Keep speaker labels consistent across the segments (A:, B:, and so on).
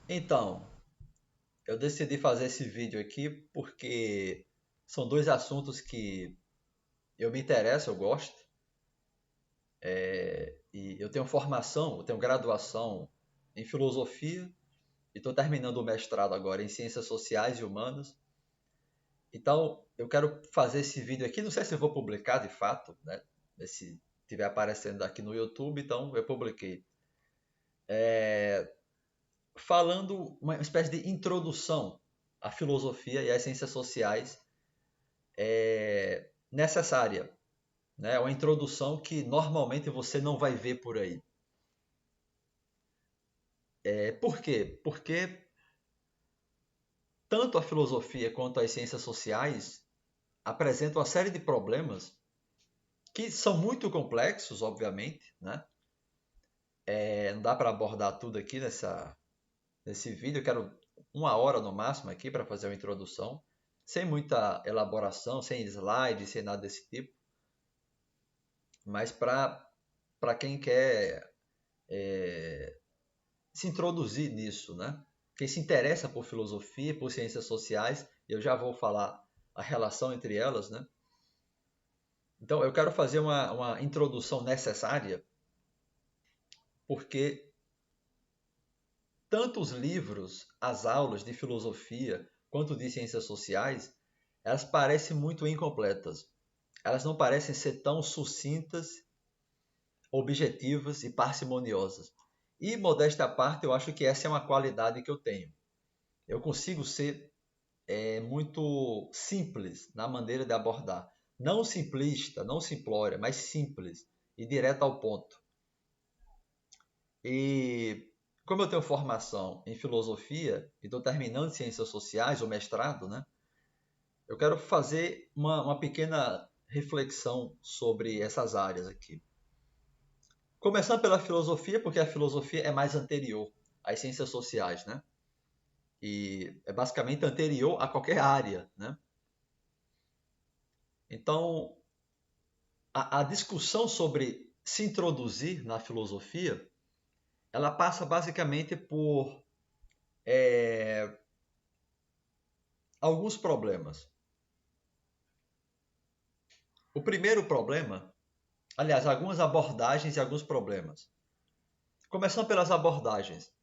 A: Então, eu decidi fazer esse vídeo aqui porque são dois assuntos que eu me interesso, eu gosto, e eu tenho formação, eu tenho graduação em filosofia e estou terminando o mestrado agora em ciências sociais e humanas. Então, eu quero fazer esse vídeo aqui, não sei se eu vou publicar de fato, né? Se estiver aparecendo aqui no YouTube, então eu publiquei. Falando uma espécie de introdução à filosofia e às ciências sociais necessária, né? É uma introdução que normalmente você não vai ver por aí. Por quê? Porque tanto a filosofia quanto as ciências sociais apresentam uma série de problemas que são muito complexos, obviamente, né? Não dá para abordar tudo aqui nesse vídeo. Eu quero uma hora no máximo aqui para fazer uma introdução, sem muita elaboração, sem slides, sem nada desse tipo, mas para quem quer se introduzir nisso, né? Quem se interessa por filosofia, por ciências sociais, eu já vou falar a relação entre elas, né? Então, eu quero fazer uma introdução necessária, porque tanto os livros, as aulas de filosofia, quanto de ciências sociais, elas parecem muito incompletas. Elas não parecem ser tão sucintas, objetivas e parcimoniosas. E, modéstia à parte, eu acho que essa é uma qualidade que eu tenho. Eu consigo ser muito simples na maneira de abordar. Não simplista, não simplória, mas simples e direto ao ponto. E como eu tenho formação em filosofia e estou terminando ciências sociais, o mestrado, né? Eu quero fazer uma pequena reflexão sobre essas áreas aqui. Começando pela filosofia, porque a filosofia é mais anterior às ciências sociais, né? E é basicamente anterior a qualquer área, né? Então, a discussão sobre se introduzir na filosofia, ela passa basicamente por alguns problemas. O primeiro problema, aliás, algumas abordagens e alguns problemas. Começando pelas abordagens.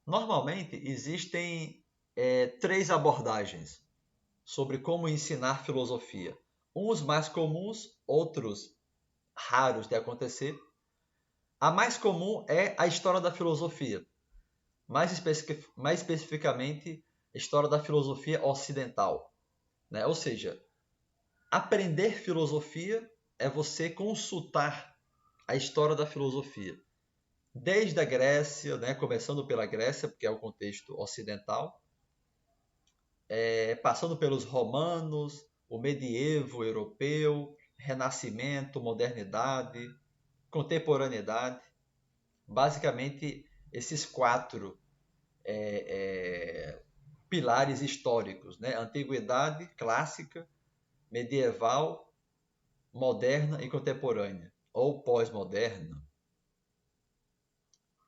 A: Normalmente existem três abordagens sobre como ensinar filosofia. Uns mais comuns, outros raros de acontecer. A mais comum é a história da filosofia, mais especificamente a história da filosofia ocidental, né? Ou seja, aprender filosofia é você consultar a história da filosofia, desde a Grécia, né? Começando pela Grécia, porque é o contexto ocidental, passando pelos romanos, o medievo europeu, renascimento, modernidade, contemporaneidade, basicamente esses quatro pilares históricos, né? Antiguidade, clássica, medieval, moderna e contemporânea, ou pós-moderna.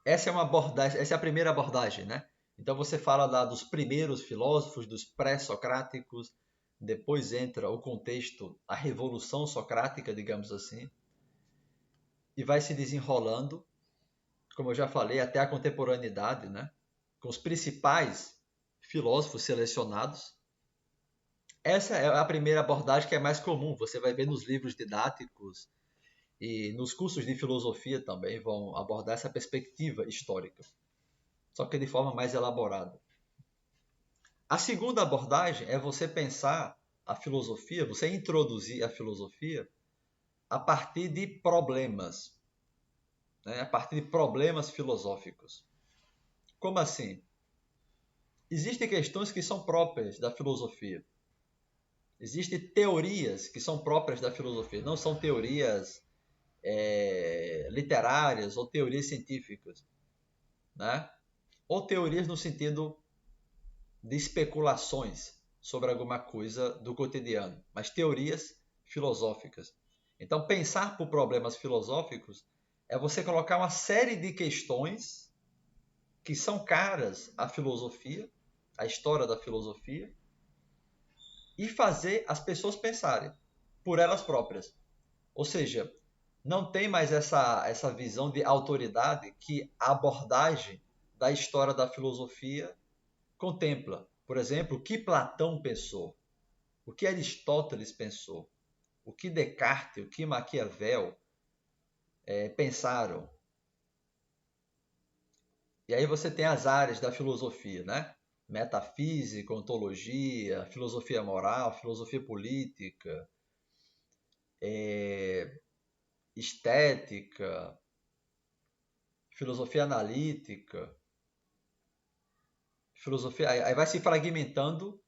A: Essa é uma abordagem, essa é a primeira abordagem, né? Então você fala lá dos primeiros filósofos, dos pré-socráticos, depois entra o contexto, a revolução socrática, digamos assim, e vai se desenrolando, como eu já falei, até a contemporaneidade, né? Com os principais filósofos selecionados. Essa é a primeira abordagem que é mais comum. Você vai ver nos livros didáticos e nos cursos de filosofia também vão abordar essa perspectiva histórica, só que de forma mais elaborada. A segunda abordagem é você pensar a filosofia, você introduzir a filosofia a partir de problemas, né? A partir de problemas filosóficos. Como assim? Existem questões que são próprias da filosofia. Existem teorias que são próprias da filosofia, não são teorias literárias ou teorias científicas, né? Ou teorias no sentido de especulações sobre alguma coisa do cotidiano, mas teorias filosóficas. Então, pensar por problemas filosóficos é você colocar uma série de questões que são caras à filosofia, à história da filosofia, e fazer as pessoas pensarem por elas próprias. Ou seja, não tem mais essa visão de autoridade que a abordagem da história da filosofia contempla. Por exemplo, o que Platão pensou, o que Aristóteles pensou, o que Descartes, o que Maquiavel pensaram. E aí você tem as áreas da filosofia, né? Metafísica, ontologia, filosofia moral, filosofia política, estética, filosofia analítica, filosofia. Aí vai se fragmentando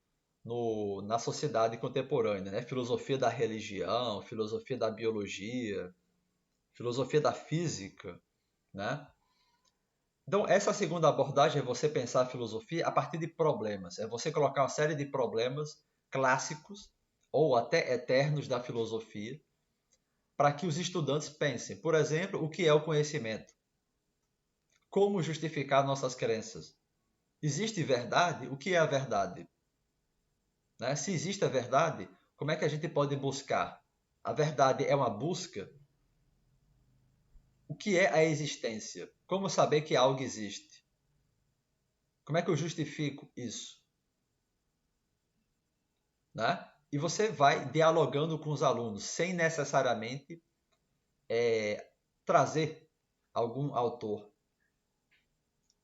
A: na sociedade contemporânea, né? Filosofia da religião, filosofia da biologia, filosofia da física, né? Então, essa segunda abordagem é você pensar a filosofia a partir de problemas. É você colocar uma série de problemas clássicos ou até eternos da filosofia para que os estudantes pensem. Por exemplo, o que é o conhecimento? Como justificar nossas crenças? Existe verdade? O que é a verdade? Né? Se existe a verdade, como é que a gente pode buscar? A verdade é uma busca? O que é a existência? Como saber que algo existe? Como é que eu justifico isso? Né? E você vai dialogando com os alunos, sem necessariamente trazer algum autor.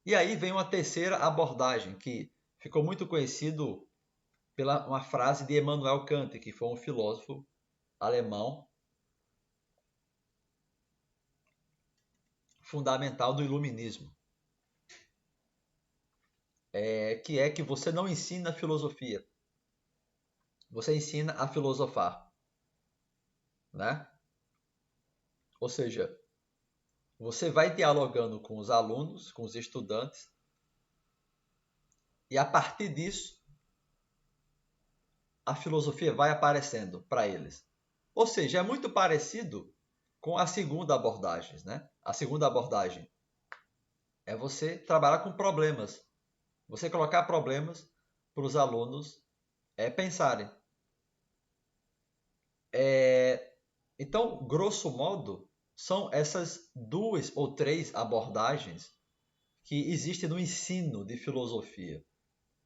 A: E aí vem uma terceira abordagem, que ficou muito conhecido pela uma frase de Immanuel Kant, que foi um filósofo alemão fundamental do iluminismo, que é que você não ensina filosofia, você ensina a filosofar, né? Ou seja, você vai dialogando com os alunos, com os estudantes, e a partir disso, a filosofia vai aparecendo para eles. Ou seja, é muito parecido com a segunda abordagem, né? A segunda abordagem é você trabalhar com problemas, você colocar problemas para os alunos pensarem. Então, grosso modo, são essas duas ou três abordagens que existem no ensino de filosofia.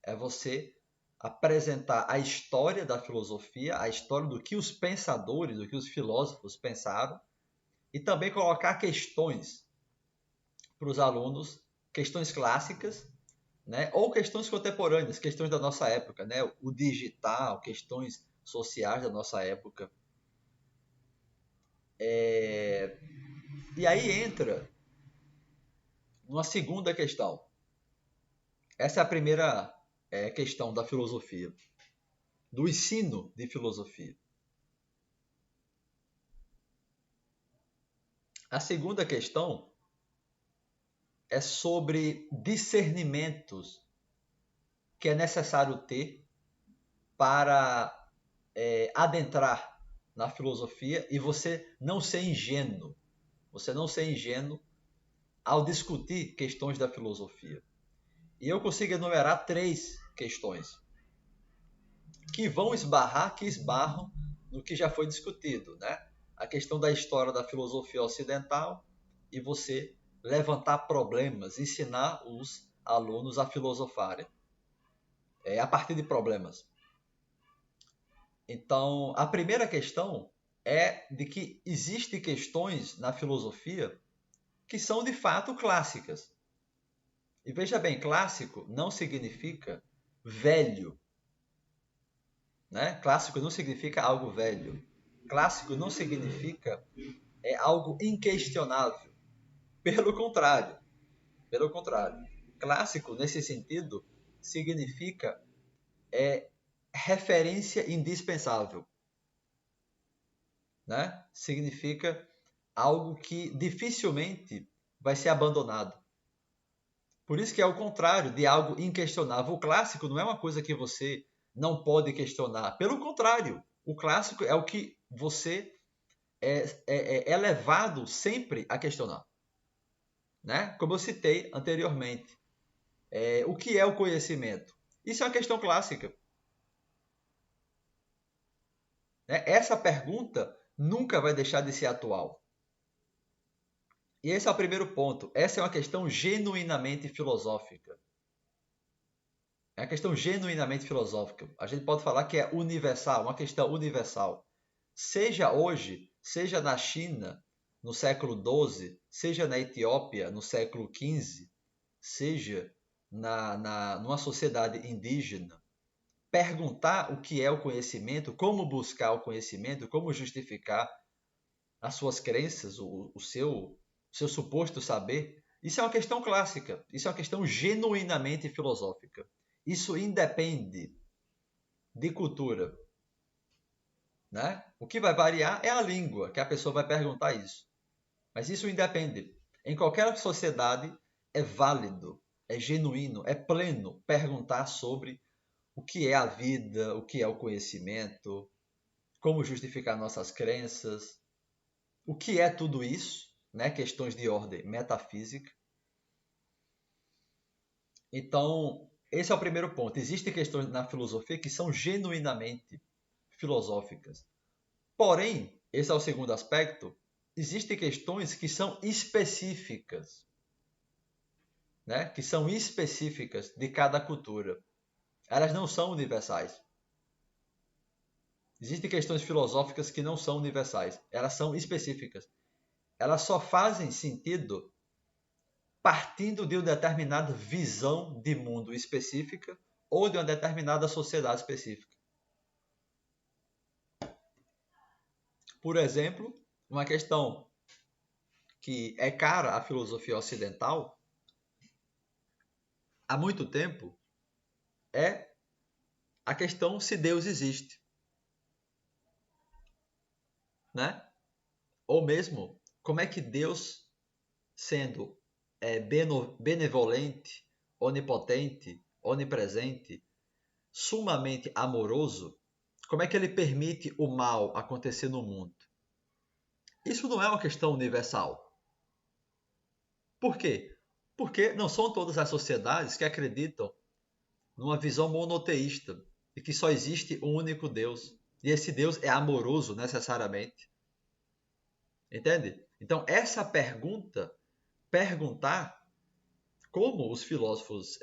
A: É você apresentar a história da filosofia, a história do que os pensadores, do que os filósofos pensaram, e também colocar questões para os alunos, questões clássicas, né? Ou questões contemporâneas, questões da nossa época, né? O digital, questões sociais da nossa época. E aí entra uma segunda questão. Essa é a primeira questão da filosofia, do ensino de filosofia. A segunda questão é sobre discernimentos que é necessário ter para adentrar na filosofia e você não ser ingênuo. Você não ser ingênuo ao discutir questões da filosofia. E eu consigo enumerar três questões que vão esbarrar, que esbarram no que já foi discutido, né? A questão da história da filosofia ocidental e você levantar problemas, ensinar os alunos a filosofarem a partir de problemas. Então, a primeira questão é de que existem questões na filosofia que são de fato clássicas. E veja bem, clássico não significa velho, né? Clássico não significa algo velho. Clássico não significa algo inquestionável. Pelo contrário, pelo contrário. Clássico, nesse sentido, significa referência indispensável, né? Significa algo que dificilmente vai ser abandonado. Por isso que é o contrário de algo inquestionável. O clássico não é uma coisa que você não pode questionar. Pelo contrário, o clássico é o que você é levado sempre a questionar. Né? Como eu citei anteriormente. O que é o conhecimento? Isso é uma questão clássica. Essa pergunta nunca vai deixar de ser atual. E esse é o primeiro ponto. Essa é uma questão genuinamente filosófica. É uma questão genuinamente filosófica. A gente pode falar que é universal, uma questão universal. Seja hoje, seja na China, no século XII, seja na Etiópia, no século XV, seja numa sociedade indígena, perguntar o que é o conhecimento, como buscar o conhecimento, como justificar as suas crenças, o seu suposto saber, isso é uma questão clássica, isso é uma questão genuinamente filosófica. Isso independe de cultura. Né? O que vai variar é a língua que a pessoa vai perguntar isso. Mas isso independe. Em qualquer sociedade é válido, é genuíno, é pleno perguntar sobre o que é a vida, o que é o conhecimento, como justificar nossas crenças, o que é tudo isso, né? Questões de ordem metafísica. Então, esse é o primeiro ponto. Existem questões na filosofia que são genuinamente filosóficas. Porém, esse é o segundo aspecto, existem questões que são específicas, né? Que são específicas de cada cultura. Elas não são universais. Existem questões filosóficas que não são universais, elas são específicas. Elas só fazem sentido partindo de uma determinada visão de mundo específica ou de uma determinada sociedade específica. Por exemplo, uma questão que é cara à filosofia ocidental há muito tempo é a questão se Deus existe, né? Ou mesmo, como é que Deus, sendo benevolente, onipotente, onipresente, sumamente amoroso, como é que ele permite o mal acontecer no mundo? Isso não é uma questão universal. Por quê? Porque não são todas as sociedades que acreditam numa visão monoteísta e que só existe um único Deus. E esse Deus é amoroso necessariamente. Entende? Então, essa perguntar como os filósofos,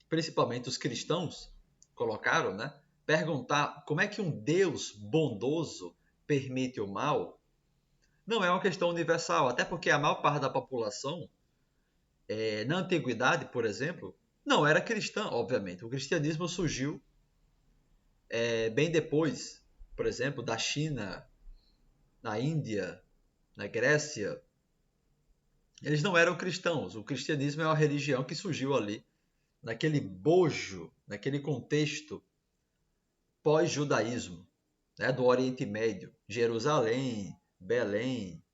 A: principalmente os cristãos, colocaram, né? Perguntar como é que um Deus bondoso permite o mal, não é uma questão universal, até porque a maior parte da população, na antiguidade, por exemplo, não era cristã, obviamente. O cristianismo surgiu bem depois, por exemplo, da China, na Índia, na Grécia. Eles não eram cristãos. O cristianismo é uma religião que surgiu ali, naquele bojo, naquele contexto pós-judaísmo, né, do Oriente Médio, Jerusalém, Belém,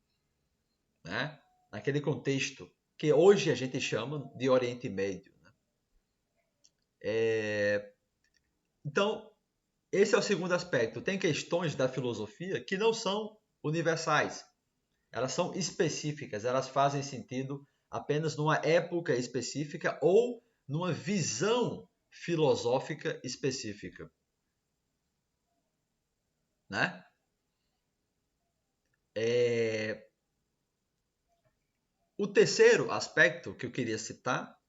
A: né, naquele contexto que hoje a gente chama de Oriente Médio. Né? Então, esse é o segundo aspecto. Tem questões da filosofia que não são universais. Elas são específicas, elas fazem sentido apenas numa época específica ou numa visão filosófica específica. Né? O terceiro aspecto que eu queria citar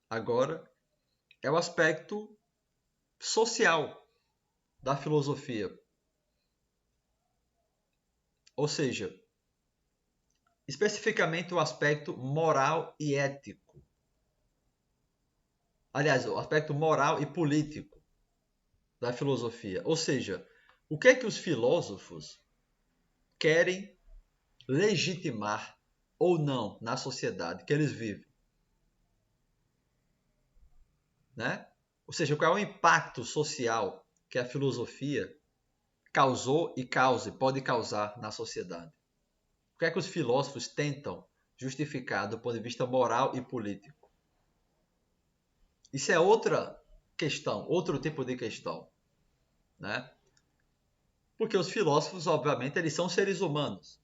A: agora é o aspecto social da filosofia. Ou seja, especificamente o aspecto moral e ético. Aliás, o aspecto moral e político da filosofia. Ou seja, o que é que os filósofos querem legitimar ou não na sociedade que eles vivem? Né? Ou seja, qual é o impacto social que a filosofia causou e pode causar na sociedade? O que é que os filósofos tentam justificar do ponto de vista moral e político? Isso é outra questão, outro tipo de questão, né? Porque os filósofos, obviamente, eles são seres humanos.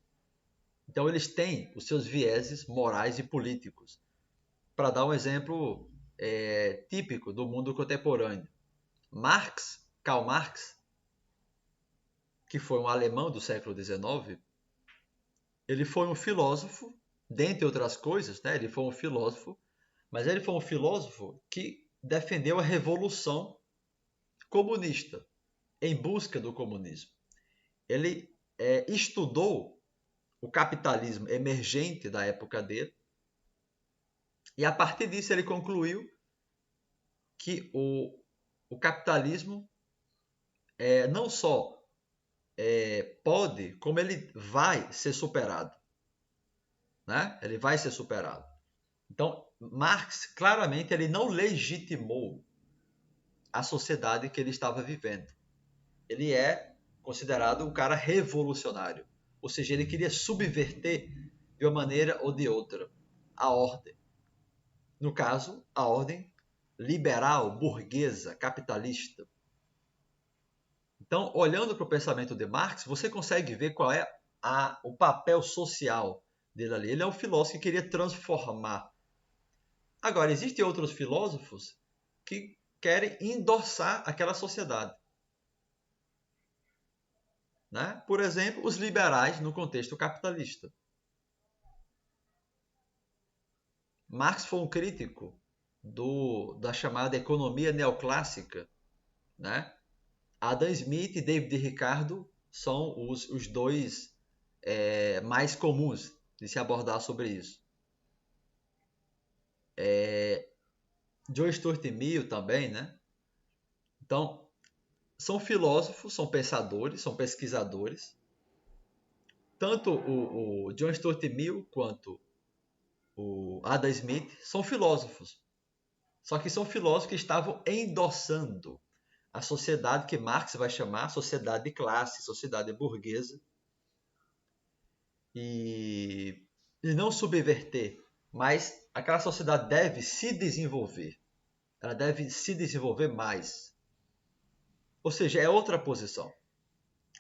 A: Então eles têm os seus vieses morais e políticos. para dar um exemplo típico do mundo contemporâneo. Karl Marx, que foi um alemão do século XIX, ele foi um filósofo, dentre outras coisas, né? Ele foi um filósofo, mas ele foi um filósofo que defendeu a revolução comunista, em busca do comunismo. Ele estudou o capitalismo emergente da época dele, e a partir disso ele concluiu que o capitalismo não só pode, como ele vai ser superado. Né? Ele vai ser superado. Então, Marx, claramente, ele não legitimou a sociedade que ele estava vivendo. Ele é considerado um cara revolucionário. Ou seja, ele queria subverter, de uma maneira ou de outra, a ordem. No caso, a ordem liberal, burguesa, capitalista. Então, olhando para o pensamento de Marx, você consegue ver qual é o papel social dele ali. Ele é um filósofo que queria transformar. Agora, existem outros filósofos que querem endossar aquela sociedade. Né? Por exemplo, os liberais no contexto capitalista. Marx foi um crítico da chamada economia neoclássica. Né? Adam Smith e David Ricardo são os dois mais comuns de se abordar sobre isso. John Stuart Mill também, né? Então, são filósofos, são pensadores, são pesquisadores. Tanto o John Stuart Mill quanto o Adam Smith são filósofos. Só que são filósofos que estavam endossando a sociedade que Marx vai chamar sociedade de classe, sociedade burguesa. E não subverter, mas aquela sociedade deve se desenvolver. Ela deve se desenvolver mais. Ou seja, é outra posição.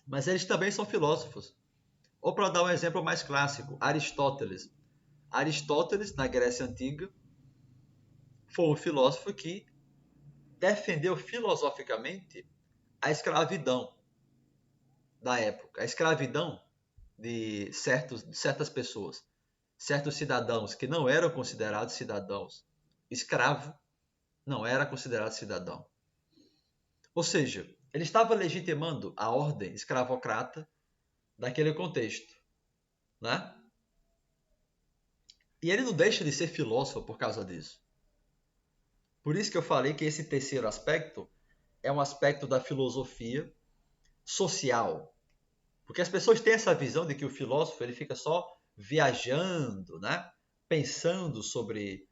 A: Mas eles também são filósofos. Ou para dar um exemplo mais clássico, Aristóteles. Aristóteles, na Grécia Antiga, foi um filósofo que defendeu filosoficamente a escravidão da época. A escravidão de certas pessoas, certos cidadãos que não eram considerados cidadãos. Escravo não era considerado cidadão. Ou seja, ele estava legitimando a ordem escravocrata daquele contexto. Né? E ele não deixa de ser filósofo por causa disso. Por isso que eu falei que esse terceiro aspecto é um aspecto da filosofia social. Porque as pessoas têm essa visão de que o filósofo ele fica só viajando, né? Pensando sobre,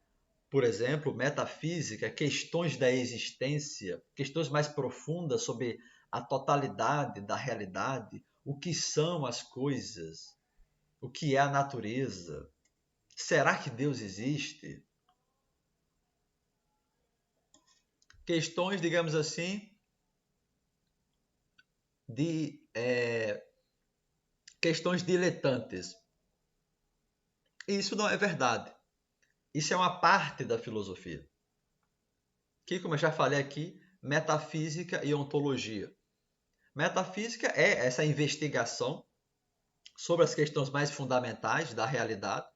A: por exemplo, metafísica, questões da existência, questões mais profundas sobre a totalidade da realidade, o que são as coisas, o que é a natureza. Será que Deus existe? Questões, digamos assim, de questões diletantes. E isso não é verdade. Isso é uma parte da filosofia. Que, como eu já falei aqui, metafísica e ontologia. Metafísica é essa investigação sobre as questões mais fundamentais da realidade,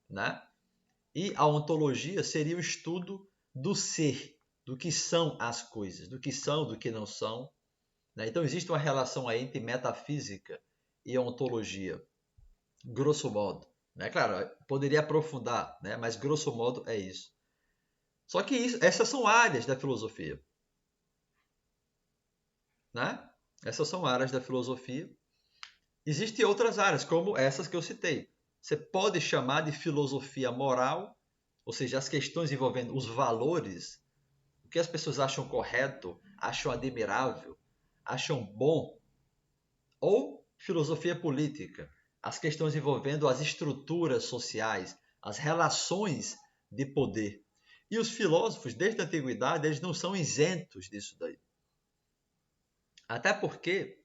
A: né? E a ontologia seria o estudo do ser, do que são as coisas, do que são, do que não são. Né? Então existe uma relação aí entre metafísica e ontologia, grosso modo. Né? Claro, poderia aprofundar, né? Mas grosso modo é isso. Só que essas são áreas da filosofia. Né? Essas são áreas da filosofia. Existem outras áreas, como essas que eu citei. Você pode chamar de filosofia moral, ou seja, as questões envolvendo os valores, o que as pessoas acham correto, acham admirável, acham bom. Ou filosofia política, as questões envolvendo as estruturas sociais, as relações de poder. E os filósofos, desde a antiguidade, eles não são isentos disso daí. Até porque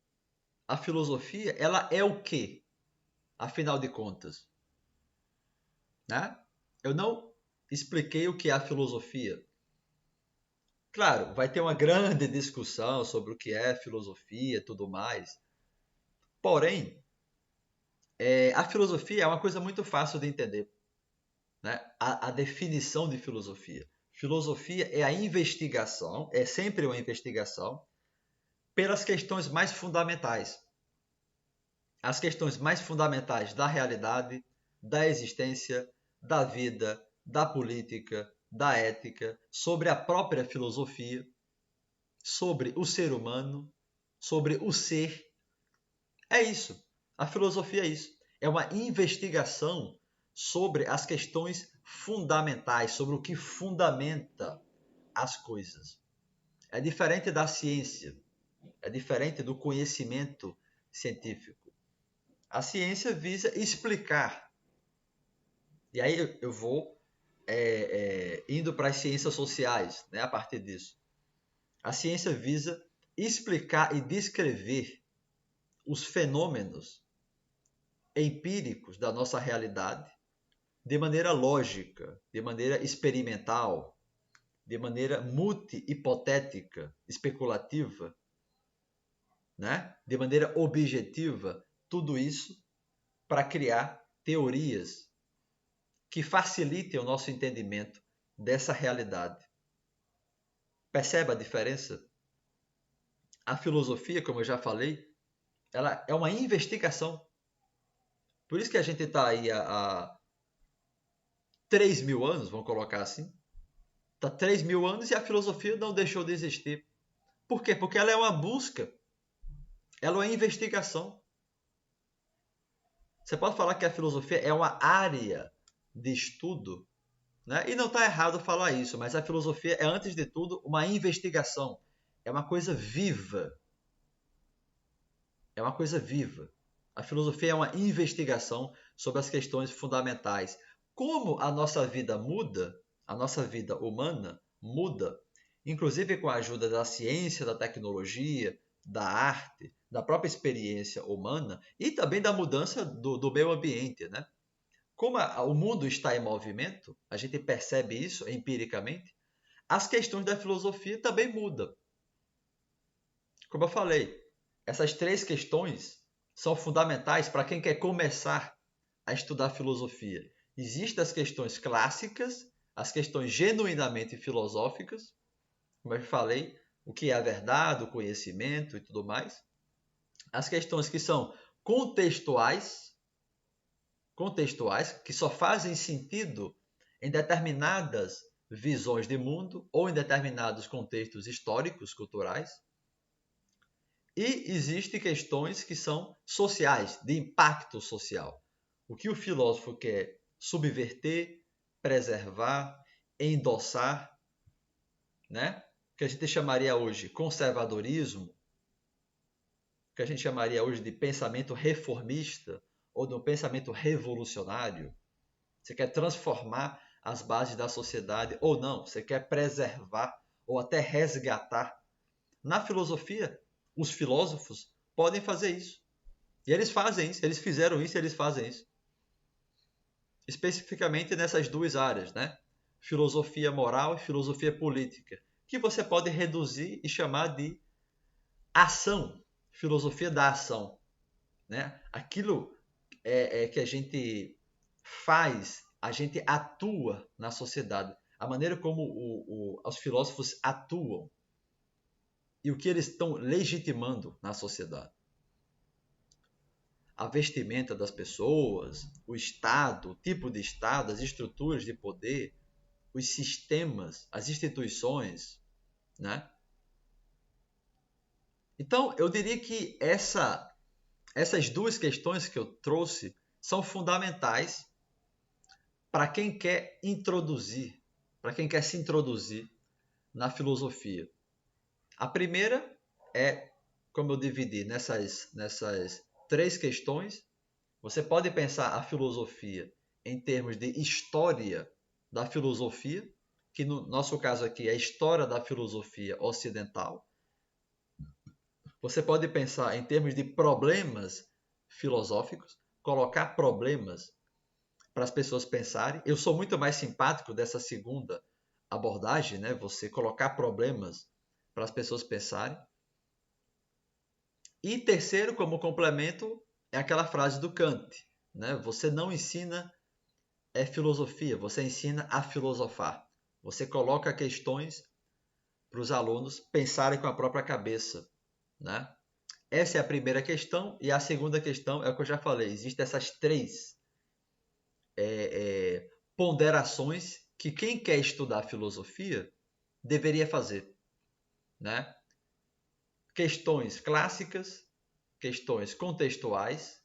A: a filosofia, ela é o quê? Afinal de contas. Né? Eu não expliquei o que é a filosofia. Claro, vai ter uma grande discussão sobre o que é filosofia e tudo mais. Porém, a filosofia é uma coisa muito fácil de entender, né? A definição de filosofia. Filosofia é a investigação, é sempre uma investigação, pelas questões mais fundamentais. As questões mais fundamentais da realidade, da existência, da vida, da política, da ética, sobre a própria filosofia, sobre o ser humano, sobre o ser. É isso. A filosofia é isso. É uma investigação sobre as questões fundamentais, sobre o que fundamenta as coisas. É diferente da ciência, é diferente do conhecimento científico. A ciência visa explicar. E aí eu vou indo para as ciências sociais, né, a partir disso. A ciência visa explicar e descrever os fenômenos empíricos da nossa realidade de maneira lógica, de maneira experimental, de maneira multi-hipotética, especulativa, né? De maneira objetiva, tudo isso para criar teorias que facilitem o nosso entendimento dessa realidade. Percebe a diferença? A filosofia, como eu já falei, ela é uma investigação. Por isso que a gente está aí há 3.000 anos, vamos colocar assim. Está 3.000 anos e a filosofia não deixou de existir. Por quê? Porque ela é uma busca, ela é uma investigação. Você pode falar que a filosofia é uma área de estudo, né? E não está errado falar isso, mas a filosofia é, antes de tudo, uma investigação. É uma coisa viva. É uma coisa viva. A filosofia é uma investigação sobre as questões fundamentais. Como a nossa vida muda, a nossa vida humana muda, inclusive com a ajuda da ciência, da tecnologia, da arte, da própria experiência humana e também da mudança do meio ambiente, né? Como o mundo está em movimento, a gente percebe isso empiricamente, as questões da filosofia também mudam. Como eu falei, essas três questões são fundamentais para quem quer começar a estudar filosofia. Existem as questões clássicas, as questões genuinamente filosóficas, como eu falei, o que é a verdade, o conhecimento e tudo mais. As questões que são contextuais, que só fazem sentido em determinadas visões de mundo ou em determinados contextos históricos, culturais. E existem questões que são sociais, de impacto social. O que o filósofo quer subverter, preservar, endossar, né? Que a gente chamaria hoje conservadorismo, que a gente chamaria hoje de pensamento reformista ou de um pensamento revolucionário. Você quer transformar as bases da sociedade ou não, você quer preservar ou até resgatar. Na filosofia, os filósofos podem fazer isso. E eles fazem isso, eles fizeram isso e eles fazem isso. Especificamente nessas duas áreas, né? Filosofia moral e filosofia política, que você pode reduzir e chamar de ação, filosofia da ação, né? Aquilo que a gente faz, a gente atua na sociedade, a maneira como os filósofos atuam e o que eles estão legitimando na sociedade. A vestimenta das pessoas, o Estado, o tipo de Estado, as estruturas de poder, os sistemas, as instituições, né? Então, eu diria que essas duas questões que eu trouxe são fundamentais para quem quer introduzir, para quem quer se introduzir na filosofia. A primeira é, como eu dividi nessas três questões, você pode pensar a filosofia em termos de história da filosofia, que no nosso caso aqui é a história da filosofia ocidental. Você pode pensar em termos de problemas filosóficos, colocar problemas para as pessoas pensarem. Eu sou muito mais simpático dessa segunda abordagem, né? Você colocar problemas para as pessoas pensarem. E terceiro, como complemento, é aquela frase do Kant, né? Você não ensina filosofia, você ensina a filosofar. Você coloca questões para os alunos pensarem com a própria cabeça, né? Essa é a primeira questão. E a segunda questão é o que eu já falei. Existem essas três ponderações que quem quer estudar filosofia deveria fazer, né? Questões clássicas, questões contextuais,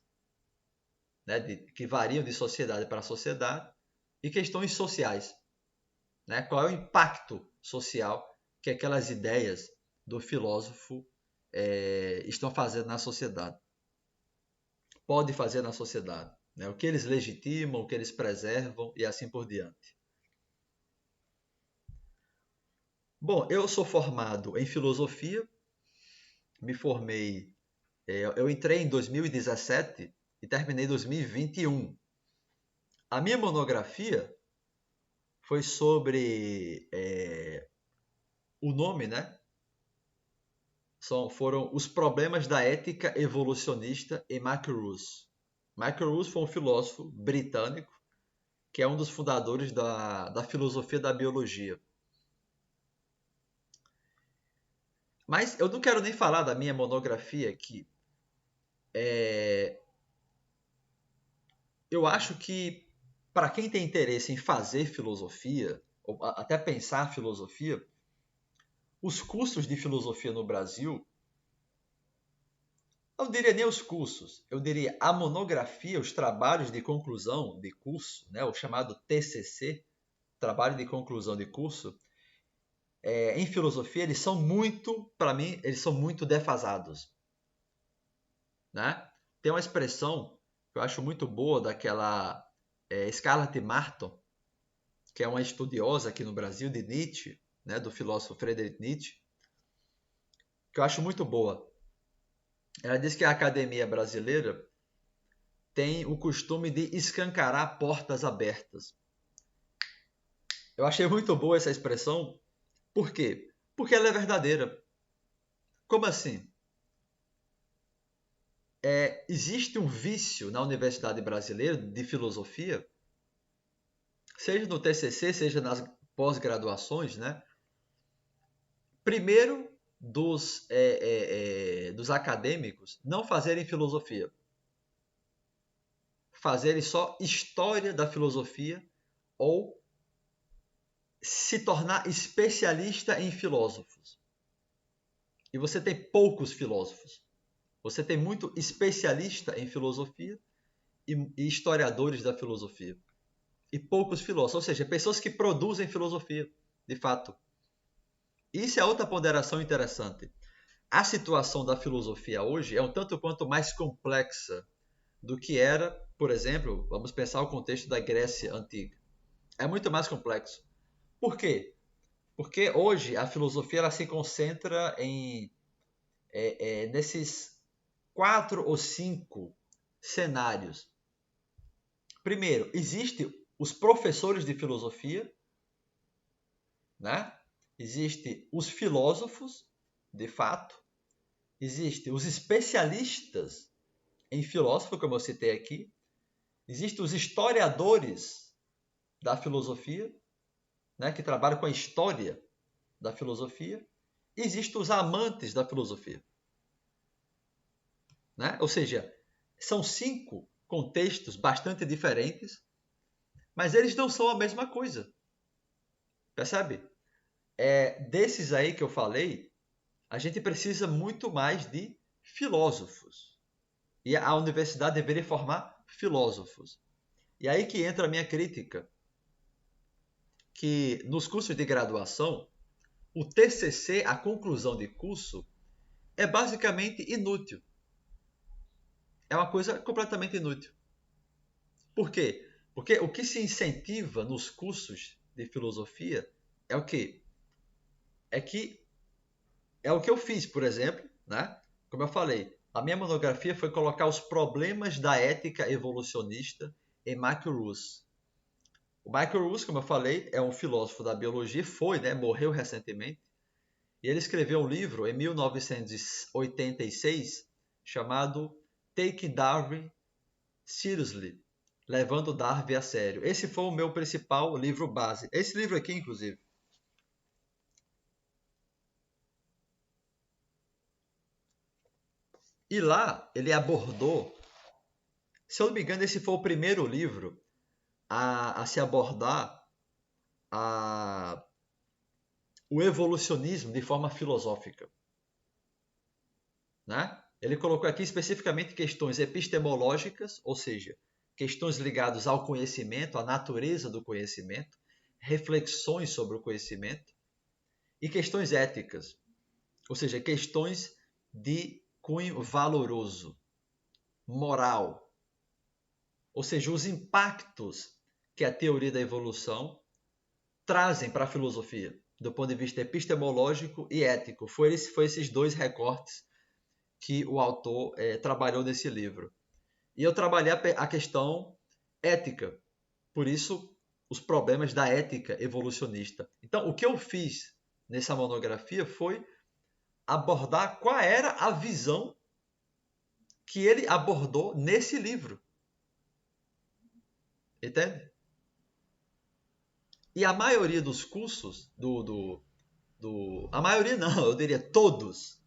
A: né, que variam de sociedade para sociedade, e questões sociais, né? Qual é o impacto social que aquelas ideias do filósofo estão fazendo na sociedade? Pode fazer na sociedade, né? O que eles legitimam, o que eles preservam e assim por diante. Bom, eu sou formado em filosofia, me formei, eu entrei em 2017 e terminei em 2021. A minha monografia foi sobre o nome, né? Foram os problemas da ética evolucionista em Mark Russe. Mark Russe foi um filósofo britânico que é um dos fundadores da filosofia da biologia. Mas eu não quero nem falar da minha monografia, que eu acho que para quem tem interesse em fazer filosofia, ou até pensar filosofia, os cursos de filosofia no Brasil, eu não diria nem os cursos, eu diria a monografia, os trabalhos de conclusão de curso, né, o chamado TCC, trabalho de conclusão de curso, em filosofia, eles são muito, para mim, eles são muito defasados, né? Tem uma expressão que eu acho muito boa daquela Scarlett Martin, que é uma estudiosa aqui no Brasil de Nietzsche, né, do filósofo Friedrich Nietzsche, que eu acho muito boa. Ela diz que a academia brasileira tem o costume de escancarar portas abertas. Eu achei muito boa essa expressão. Por quê? Porque ela é verdadeira. Como assim? Existe um vício na Universidade Brasileira de filosofia, seja no TCC, seja nas pós-graduações, né? Primeiro, dos acadêmicos não fazerem filosofia, fazerem só história da filosofia ou se tornar especialista em filósofos. E você tem poucos filósofos. Você tem muito especialista em filosofia e historiadores da filosofia. E poucos filósofos, ou seja, pessoas que produzem filosofia, de fato. Isso é outra ponderação interessante. A situação da filosofia hoje é um tanto quanto mais complexa do que era, por exemplo, vamos pensar o contexto da Grécia Antiga. É muito mais complexo. Por quê? Porque hoje a filosofia ela se concentra nesses 4 ou 5 cenários. Primeiro, existem os professores de filosofia, né? Existem os filósofos, de fato. Existem os especialistas em filósofo, como eu citei aqui. Existem os historiadores da filosofia, né? Que trabalham com a história da filosofia. Existem os amantes da filosofia, né? Ou seja, são 5 contextos bastante diferentes, mas eles não são a mesma coisa. Percebe? Desses aí que eu falei, a gente precisa muito mais de filósofos. E a universidade deveria formar filósofos. E aí que entra a minha crítica, que nos cursos de graduação, o TCC, a conclusão de curso, é basicamente inútil. É uma coisa completamente inútil. Por quê? Porque o que se incentiva nos cursos de filosofia é o quê? É o que eu fiz, por exemplo, né? Como eu falei, a minha monografia foi colocar os problemas da ética evolucionista Emack Rus. O Michael Rus, como eu falei, é um filósofo da biologia, morreu recentemente, e ele escreveu um livro em 1986 chamado Taking Darwin Seriously, Levando Darwin a Sério. Esse foi o meu principal livro base. Esse livro aqui, inclusive. E lá ele abordou, se eu não me engano, esse foi o primeiro livro a se abordar a, o evolucionismo de forma filosófica, né? Ele colocou aqui especificamente questões epistemológicas, ou seja, questões ligadas ao conhecimento, à natureza do conhecimento, reflexões sobre o conhecimento, e questões éticas, ou seja, questões de cunho valoroso, moral, ou seja, os impactos que a teoria da evolução trazem para a filosofia, do ponto de vista epistemológico e ético. Foi esses dois recortes que o autor trabalhou nesse livro. E eu trabalhei a questão ética, por isso os problemas da ética evolucionista. Então, o que eu fiz nessa monografia foi abordar qual era a visão que ele abordou nesse livro. Entende? E a maioria dos cursos a maioria não, eu diria todos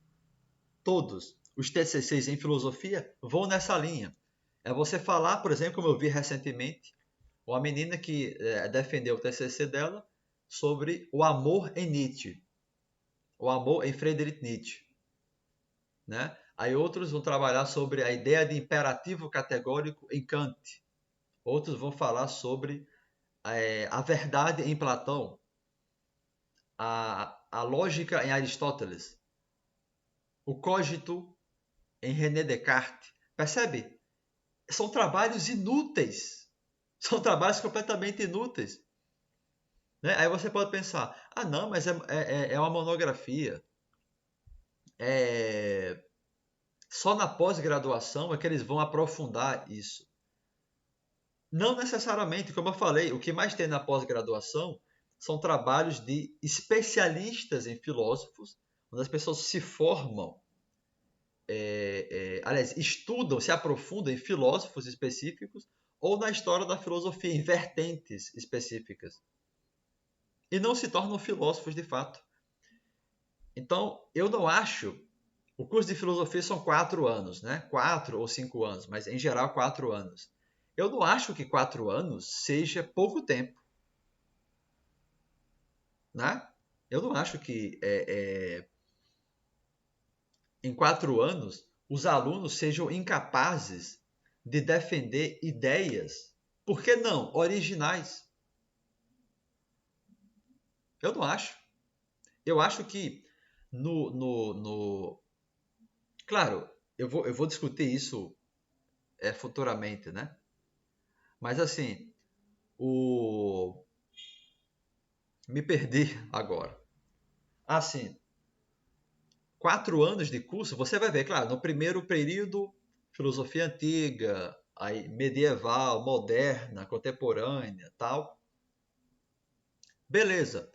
A: os TCCs em filosofia vão nessa linha. É você falar, por exemplo, como eu vi recentemente, uma menina que defendeu o TCC dela sobre o amor em Nietzsche, o amor em Friedrich Nietzsche, né? Aí outros vão trabalhar sobre a ideia de imperativo categórico em Kant. Outros vão falar sobre a verdade em Platão, a lógica em Aristóteles, o cogito em René Descartes. Percebe? São trabalhos inúteis. São trabalhos completamente inúteis. Né? Aí você pode pensar, não, mas é uma monografia. Só na pós-graduação é que eles vão aprofundar isso. Não necessariamente, como eu falei, o que mais tem na pós-graduação são trabalhos de especialistas em filósofos, onde as pessoas se formam, aliás, estudam, se aprofundam em filósofos específicos ou na história da filosofia, em vertentes específicas. E não se tornam filósofos de fato. Então, eu não acho. O curso de filosofia são 4 anos, né? 4 ou 5 anos, mas em geral 4 anos. Eu não acho que 4 anos seja pouco tempo, né? Eu não acho que em 4 anos os alunos sejam incapazes de defender ideias, por que não, originais. Eu não acho. Eu acho que claro, eu vou discutir isso futuramente, né? Mas assim, me perdi agora. Assim, 4 anos de curso, você vai ver, claro, no primeiro período, filosofia antiga, aí medieval, moderna, contemporânea, tal. Beleza.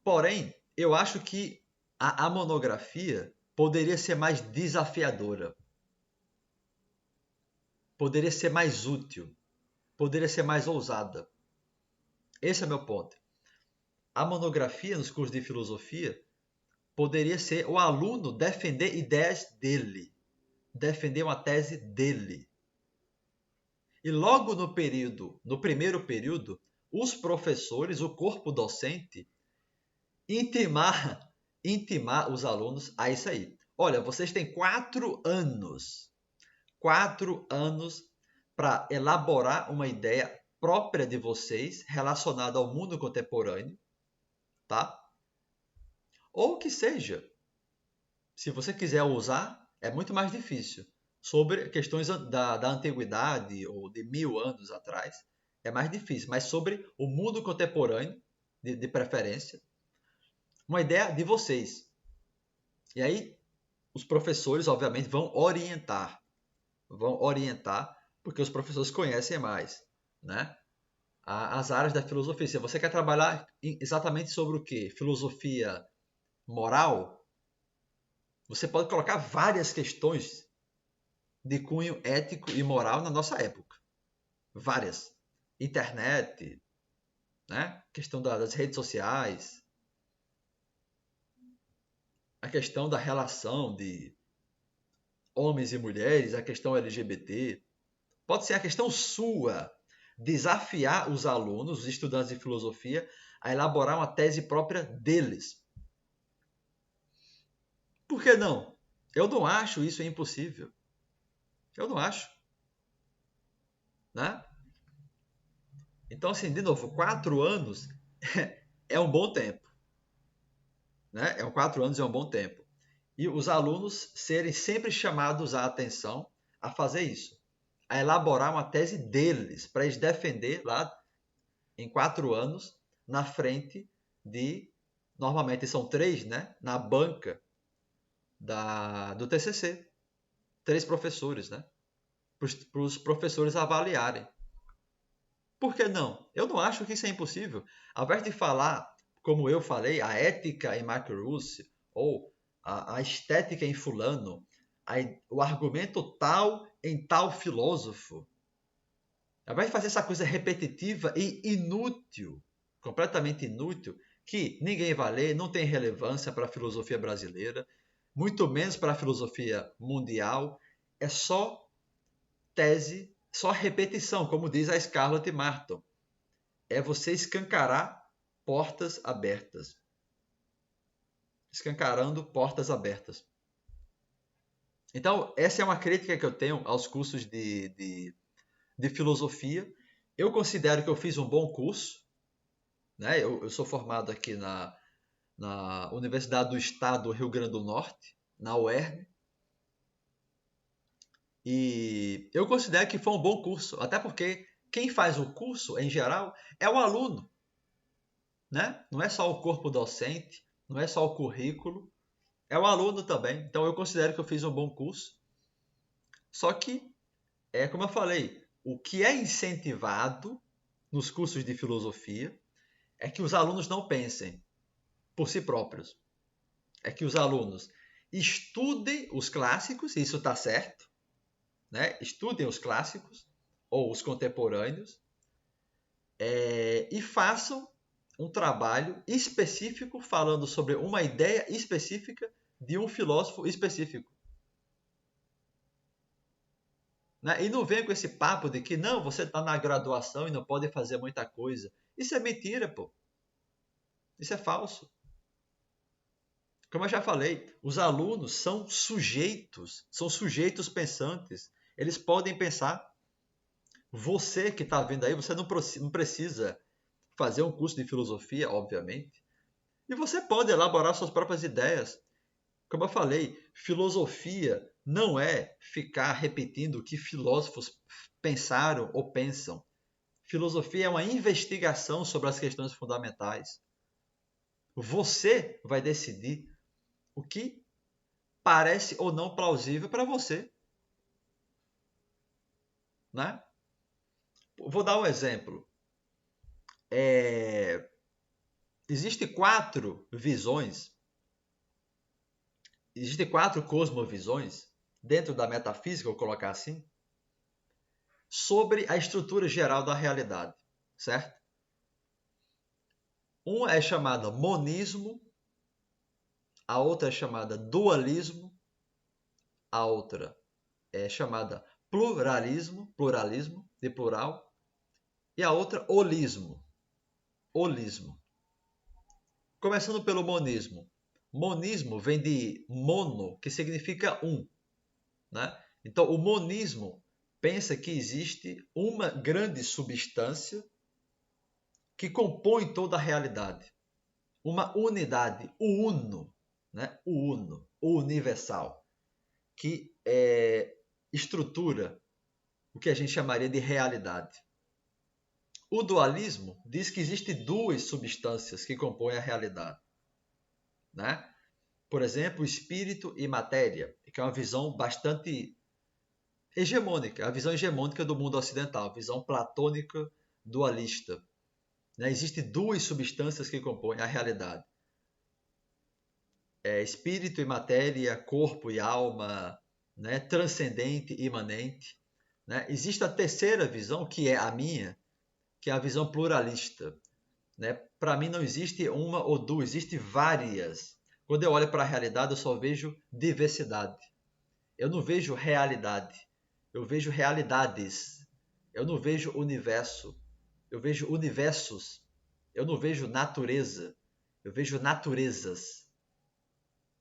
A: Porém, eu acho que a monografia poderia ser mais desafiadora, poderia ser mais útil, poderia ser mais ousada. Esse é o meu ponto. A monografia nos cursos de filosofia poderia ser o aluno defender ideias dele, defender uma tese dele. E logo no primeiro período, os professores, o corpo docente, intimar os alunos a isso aí. Olha, vocês têm 4 anos para elaborar uma ideia própria de vocês relacionada ao mundo contemporâneo, tá? Ou que seja, se você quiser usar, é muito mais difícil. Sobre questões da antiguidade ou de 1000 anos atrás, é mais difícil. Mas sobre o mundo contemporâneo, de preferência, uma ideia de vocês. E aí, os professores, obviamente, vão orientar, porque os professores conhecem mais. né? As áreas da filosofia. Se você quer trabalhar exatamente sobre o quê? Filosofia moral, você pode colocar várias questões de cunho ético e moral na nossa época. Várias. Internet, né? Questão das redes sociais, a questão da relação de homens e mulheres, a questão LGBT. Pode ser a questão sua, desafiar os alunos, os estudantes de filosofia, a elaborar uma tese própria deles. Por que não? Eu não acho isso impossível. Eu não acho. Né? Então, assim, de novo, 4 anos é um bom tempo. Né? 4 anos é um bom tempo. E os alunos serem sempre chamados a atenção a fazer isso. A elaborar uma tese deles, para eles defender lá em 4 anos, na frente de, normalmente são 3, né? Na banca do TCC. 3 professores, né? Para os professores avaliarem. Por que não? Eu não acho que isso é impossível. Ao invés de falar, como eu falei, a ética em Marco Russo, ou a estética em fulano, o argumento tal em tal filósofo, ao invés de fazer essa coisa repetitiva e inútil, completamente inútil, que ninguém vai ler, não tem relevância para a filosofia brasileira, muito menos para a filosofia mundial, é só tese, só repetição, como diz a Scarlett Martin. É você escancarar portas abertas. Escancarando portas abertas. Então, essa é uma crítica que eu tenho aos cursos de filosofia. Eu considero que eu fiz um bom curso. Né? Eu sou formado aqui na Universidade do Estado do Rio Grande do Norte, na UERN. E eu considero que foi um bom curso, até porque quem faz o curso, em geral, é o aluno. Né? Não é só o corpo docente, não é só o currículo, é o aluno também. Então eu considero que eu fiz um bom curso. Só que, como eu falei, o que é incentivado nos cursos de filosofia é que os alunos não pensem por si próprios. É que os alunos estudem os clássicos, isso está certo, né? Estudem os clássicos ou os contemporâneos e façam um trabalho específico falando sobre uma ideia específica de um filósofo específico. Né? E não venha com esse papo de que não, você está na graduação e não pode fazer muita coisa. Isso é mentira, pô. Isso é falso. Como eu já falei, os alunos são sujeitos pensantes. Eles podem pensar. Você que está vendo aí, você não precisa fazer um curso de filosofia, obviamente. E você pode elaborar suas próprias ideias. Como eu falei, filosofia não é ficar repetindo o que filósofos pensaram ou pensam. Filosofia é uma investigação sobre as questões fundamentais. Você vai decidir o que parece ou não plausível para você. Né? Vou dar um exemplo. Existem 4 visões, existem 4 cosmovisões dentro da metafísica, vou colocar assim, sobre a estrutura geral da realidade, certo? Uma é chamada monismo, a outra é chamada dualismo, a outra é chamada pluralismo, de plural, e a outra holismo. Começando pelo monismo. Monismo vem de mono, que significa um. Né? Então, o monismo pensa que existe uma grande substância que compõe toda a realidade. Uma unidade, o uno, né? O universal, que estrutura o que a gente chamaria de realidade. O dualismo diz que existem 2 substâncias que compõem a realidade. Né? Por exemplo, espírito e matéria, que é uma visão bastante hegemônica, a visão hegemônica do mundo ocidental, a visão platônica dualista. Né? Existem duas substâncias que compõem a realidade. Espírito e matéria, corpo e alma, né? Transcendente e imanente. Né? Existe a terceira visão, que é a minha, que é a visão pluralista. Né? Para mim não existe uma ou duas, existem várias. Quando eu olho para a realidade, eu só vejo diversidade. Eu não vejo realidade, eu vejo realidades. Eu não vejo universo, eu vejo universos. Eu não vejo natureza, eu vejo naturezas.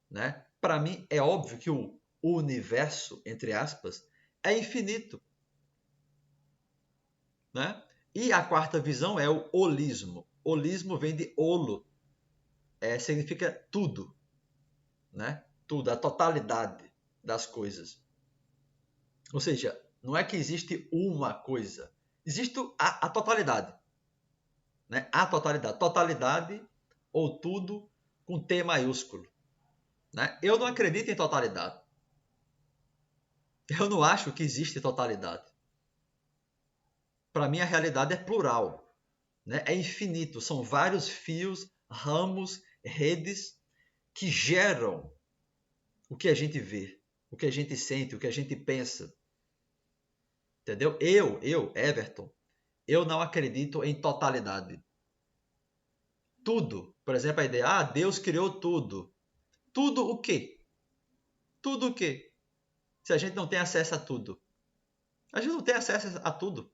A: Né? Para mim é óbvio que o universo, entre aspas, é infinito. Né? E a quarta visão é o holismo. Holismo vem de holo, significa tudo, né? Tudo, a totalidade das coisas. Ou seja, não é que existe uma coisa, existe a totalidade. Né? A totalidade. Totalidade ou tudo com T maiúsculo. Né? Eu não acredito em totalidade. Eu não acho que existe totalidade. Para mim, a realidade é plural. Né? É infinito. São vários fios, ramos, redes que geram o que a gente vê, o que a gente sente, o que a gente pensa. Entendeu? Everton, eu não acredito em totalidade. Tudo. Por exemplo, a ideia, Deus criou tudo. Tudo o quê? Tudo o quê? Se a gente não tem acesso a tudo. A gente não tem acesso a tudo.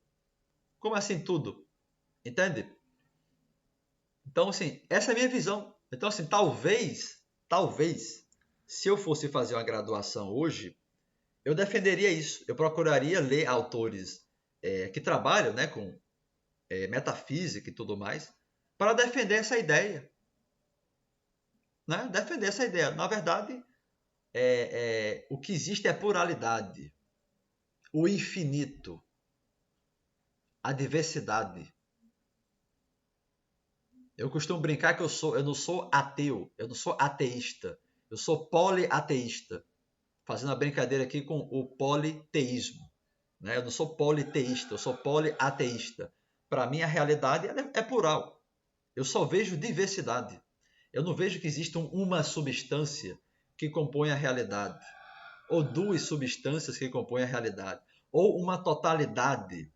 A: Como assim tudo? Entende? Então, assim, essa é a minha visão. Então, assim, talvez, se eu fosse fazer uma graduação hoje, eu defenderia isso. Eu procuraria ler autores que trabalham, né, com metafísica e tudo mais, para defender essa ideia. Né? Defender essa ideia. Na verdade, o que existe é pluralidade, o infinito, a diversidade. Eu costumo brincar que eu não sou ateu, eu não sou ateísta, eu sou poliateísta, fazendo a brincadeira aqui com o politeísmo. Né? Eu não sou politeísta, eu sou poliateísta. Para mim, a realidade é plural. Eu só vejo diversidade. Eu não vejo que exista uma substância que compõe a realidade, ou duas substâncias que compõem a realidade, ou uma totalidade,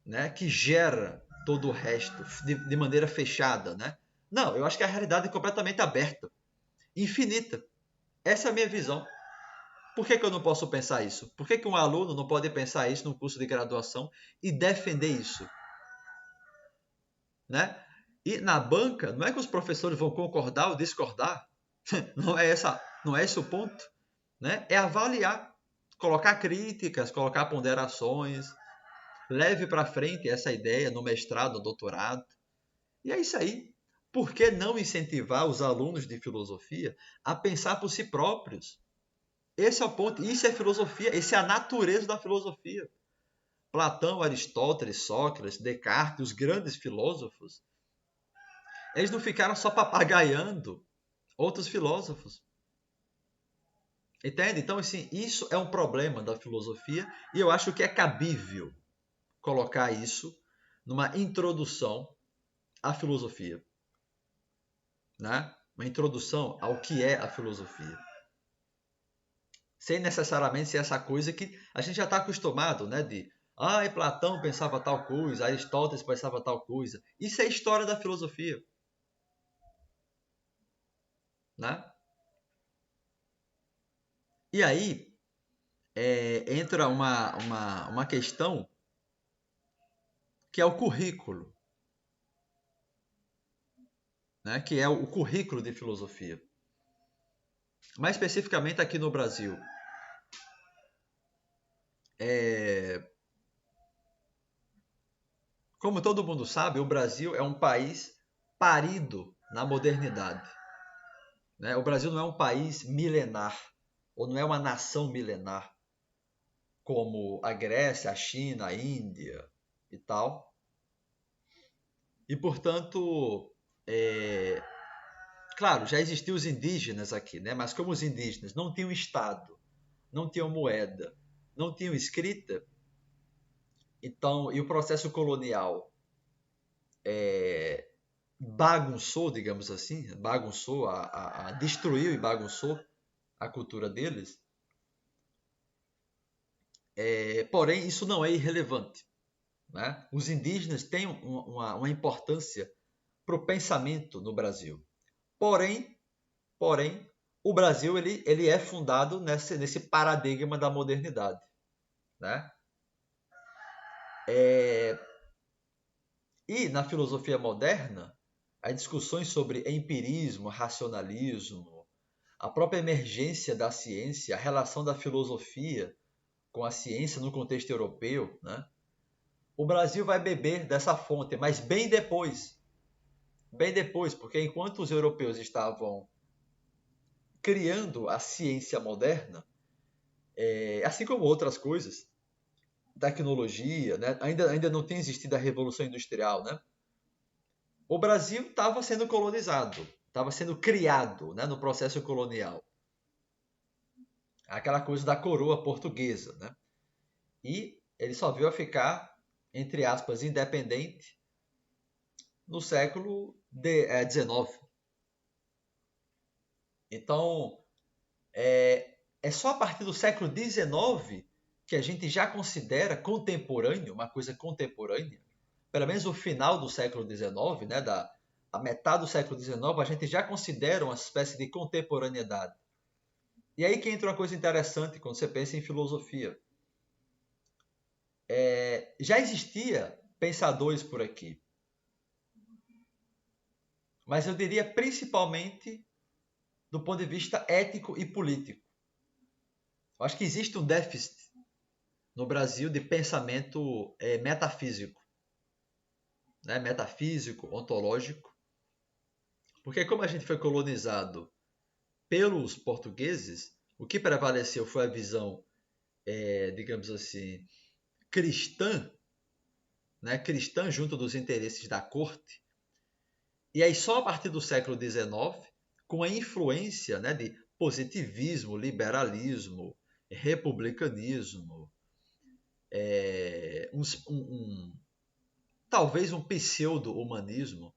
A: né, que gera todo o resto de maneira fechada. Né? Não, eu acho que a realidade é completamente aberta, infinita. Essa é a minha visão. Por que eu não posso pensar isso? Por que um aluno não pode pensar isso num curso de graduação e defender isso? Né? E na banca, não é que os professores vão concordar ou discordar. Não é esse o ponto. Né? É avaliar, colocar críticas, colocar ponderações, leve para frente essa ideia no mestrado, no doutorado. E é isso aí. Por que não incentivar os alunos de filosofia a pensar por si próprios? Esse é o ponto. Isso é filosofia. Essa é a natureza da filosofia. Platão, Aristóteles, Sócrates, Descartes, os grandes filósofos, eles não ficaram só papagaiando outros filósofos. Entende? Então, assim, isso é um problema da filosofia e eu acho que é cabível colocar isso numa introdução à filosofia. Né? Uma introdução ao que é a filosofia. Sem necessariamente ser essa coisa que a gente já está acostumado, né? Platão pensava tal coisa, Aristóteles pensava tal coisa. Isso é história da filosofia. Né? E aí entra uma questão que é o currículo. Né? Que é o currículo de filosofia. Mais especificamente aqui no Brasil. Como todo mundo sabe, o Brasil é um país parido na modernidade. Né? O Brasil não é um país milenar, ou não é uma nação milenar, como a Grécia, a China, a Índia e tal. E, portanto, claro, já existiam os indígenas aqui, né? Mas como os indígenas não tinham Estado, não tinham moeda, não tinham escrita, então, e o processo colonial bagunçou, digamos assim, bagunçou, destruiu e bagunçou a cultura deles. Porém, isso não é irrelevante, né? Os indígenas têm uma importância para o pensamento no Brasil. Porém, o Brasil ele é fundado nesse paradigma da modernidade, né? E na filosofia moderna, as discussões sobre empirismo, racionalismo, a própria emergência da ciência, a relação da filosofia com a ciência no contexto europeu, né? O Brasil vai beber dessa fonte, mas bem depois, porque enquanto os europeus estavam criando a ciência moderna, assim como outras coisas, tecnologia, né? ainda não tinha existido a Revolução Industrial, né? O Brasil estava sendo colonizado, estava sendo criado, né, no processo colonial. Aquela coisa da coroa portuguesa, né? E ele só veio a ficar, entre aspas, independente no século XIX. Então, é só a partir do século XIX que a gente já considera contemporâneo, uma coisa contemporânea, pelo menos o final do século XIX, né, a metade do século XIX, a gente já considera uma espécie de contemporaneidade. E aí que entra uma coisa interessante quando você pensa em filosofia. Já existia pensadores por aqui, mas eu diria principalmente do ponto de vista ético e político. Eu acho que existe um déficit no Brasil de pensamento metafísico, né? Metafísico, ontológico, porque como a gente foi colonizado pelos portugueses, o que prevaleceu foi a visão, digamos assim, cristã, né? Cristã junto dos interesses da corte. E aí só a partir do século XIX, com a influência, né, de positivismo, liberalismo, republicanismo, talvez um pseudo-humanismo.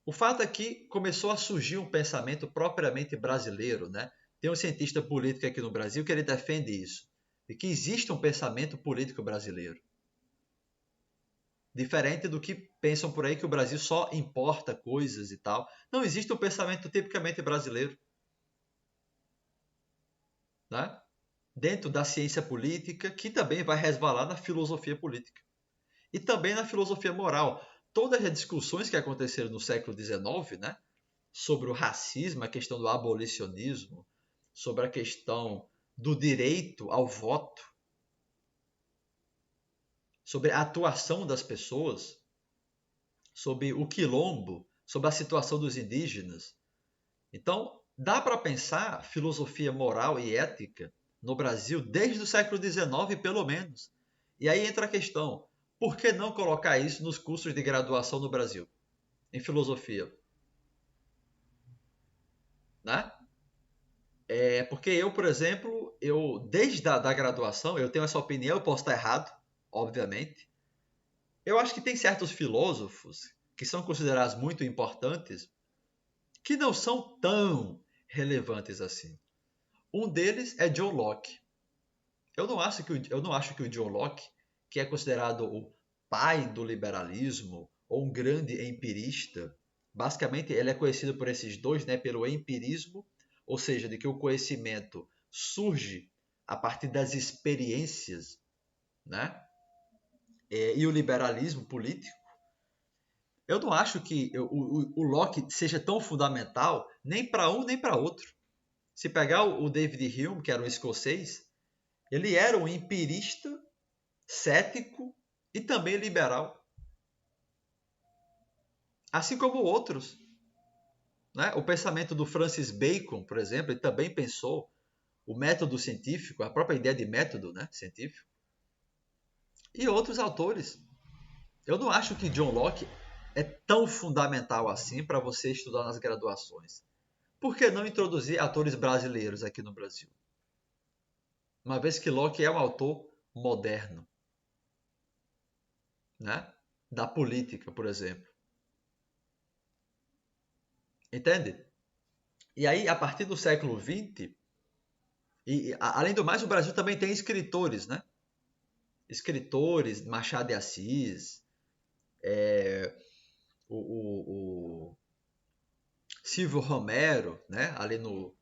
A: O fato é que começou a surgir um pensamento propriamente brasileiro, né? Tem um cientista político aqui no Brasil que ele defende isso, de que existe um pensamento político brasileiro. Diferente do que pensam por aí que o Brasil só importa coisas e tal. Não, existe um pensamento tipicamente brasileiro, né? Dentro da ciência política, que também vai resvalar na filosofia política. E também na filosofia moral. Todas as discussões que aconteceram no século XIX, né, sobre o racismo, a questão do abolicionismo, sobre a questão do direito ao voto, sobre a atuação das pessoas, sobre o quilombo, sobre a situação dos indígenas. Então, dá para pensar filosofia moral e ética no Brasil desde o século XIX, pelo menos. E aí entra a questão: por que não colocar isso nos cursos de graduação no Brasil, em filosofia? Né? Porque eu, por exemplo, desde a da graduação, eu tenho essa opinião, eu posso estar errado, obviamente. Eu acho que tem certos filósofos que são considerados muito importantes que não são tão relevantes assim. Um deles é John Locke. Eu não acho que o John Locke, que é considerado o pai do liberalismo ou um grande empirista, basicamente ele é conhecido por esses dois, né, pelo empirismo, ou seja, de que o conhecimento surge a partir das experiências, né? E o liberalismo político. Eu não acho que o Locke seja tão fundamental nem para um nem para outro. Se pegar o David Hume, que era um escocês, ele era um empirista, cético e também liberal. Assim como outros. Né? O pensamento do Francis Bacon, por exemplo, ele também pensou o método científico, a própria ideia de método, né, científico. E outros autores. Eu não acho que John Locke é tão fundamental assim para você estudar nas graduações. Por que não introduzir atores brasileiros aqui no Brasil? uma vez que Locke é um autor moderno, né? Da política, por exemplo. Entende? E aí, a partir do século XX, além do mais, o Brasil também tem escritores, né? Escritores, Machado de Assis, o Silvio Romero, né? Ali no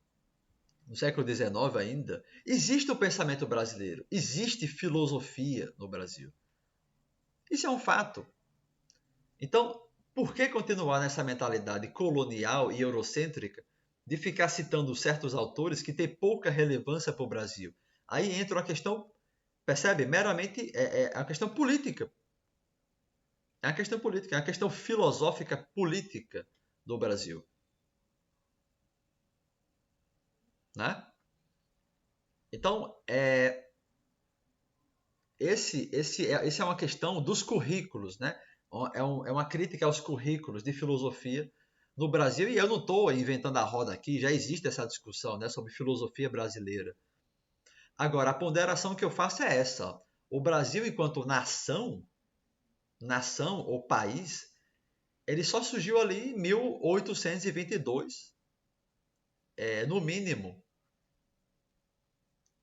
A: século XIX ainda. Existe o pensamento brasileiro, existe filosofia no Brasil. Isso é um fato. Então, por que continuar nessa mentalidade colonial e eurocêntrica de ficar citando certos autores que têm pouca relevância para o Brasil? Aí entra uma questão, percebe? Meramente é a questão política. É a questão política, é a questão filosófica política do Brasil. Né? Então, esse é uma questão dos currículos, né? É uma crítica aos currículos de filosofia no Brasil, e eu não estou inventando a roda aqui, já existe essa discussão, né, sobre filosofia brasileira. Agora, a ponderação que eu faço é essa: ó. O Brasil, enquanto nação ou país, ele só surgiu ali em 1822, no mínimo.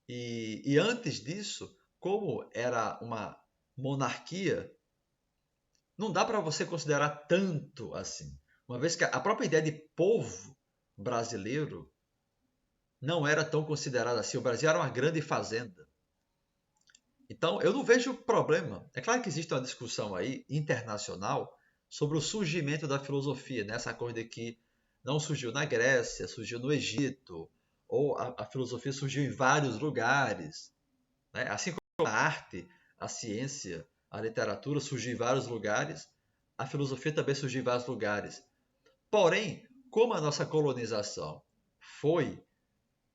A: E antes disso, como era uma monarquia, não dá para você considerar tanto assim. Uma vez que a própria ideia de povo brasileiro não era tão considerada assim. O Brasil era uma grande fazenda. Então, eu não vejo problema. É claro que existe uma discussão aí internacional sobre o surgimento da filosofia, né? Essa coisa de que não surgiu na Grécia, surgiu no Egito, ou a filosofia surgiu em vários lugares, né? Assim como a arte, a ciência, a literatura surgiu em vários lugares, a filosofia também surgiu em vários lugares. Porém, como a nossa colonização foi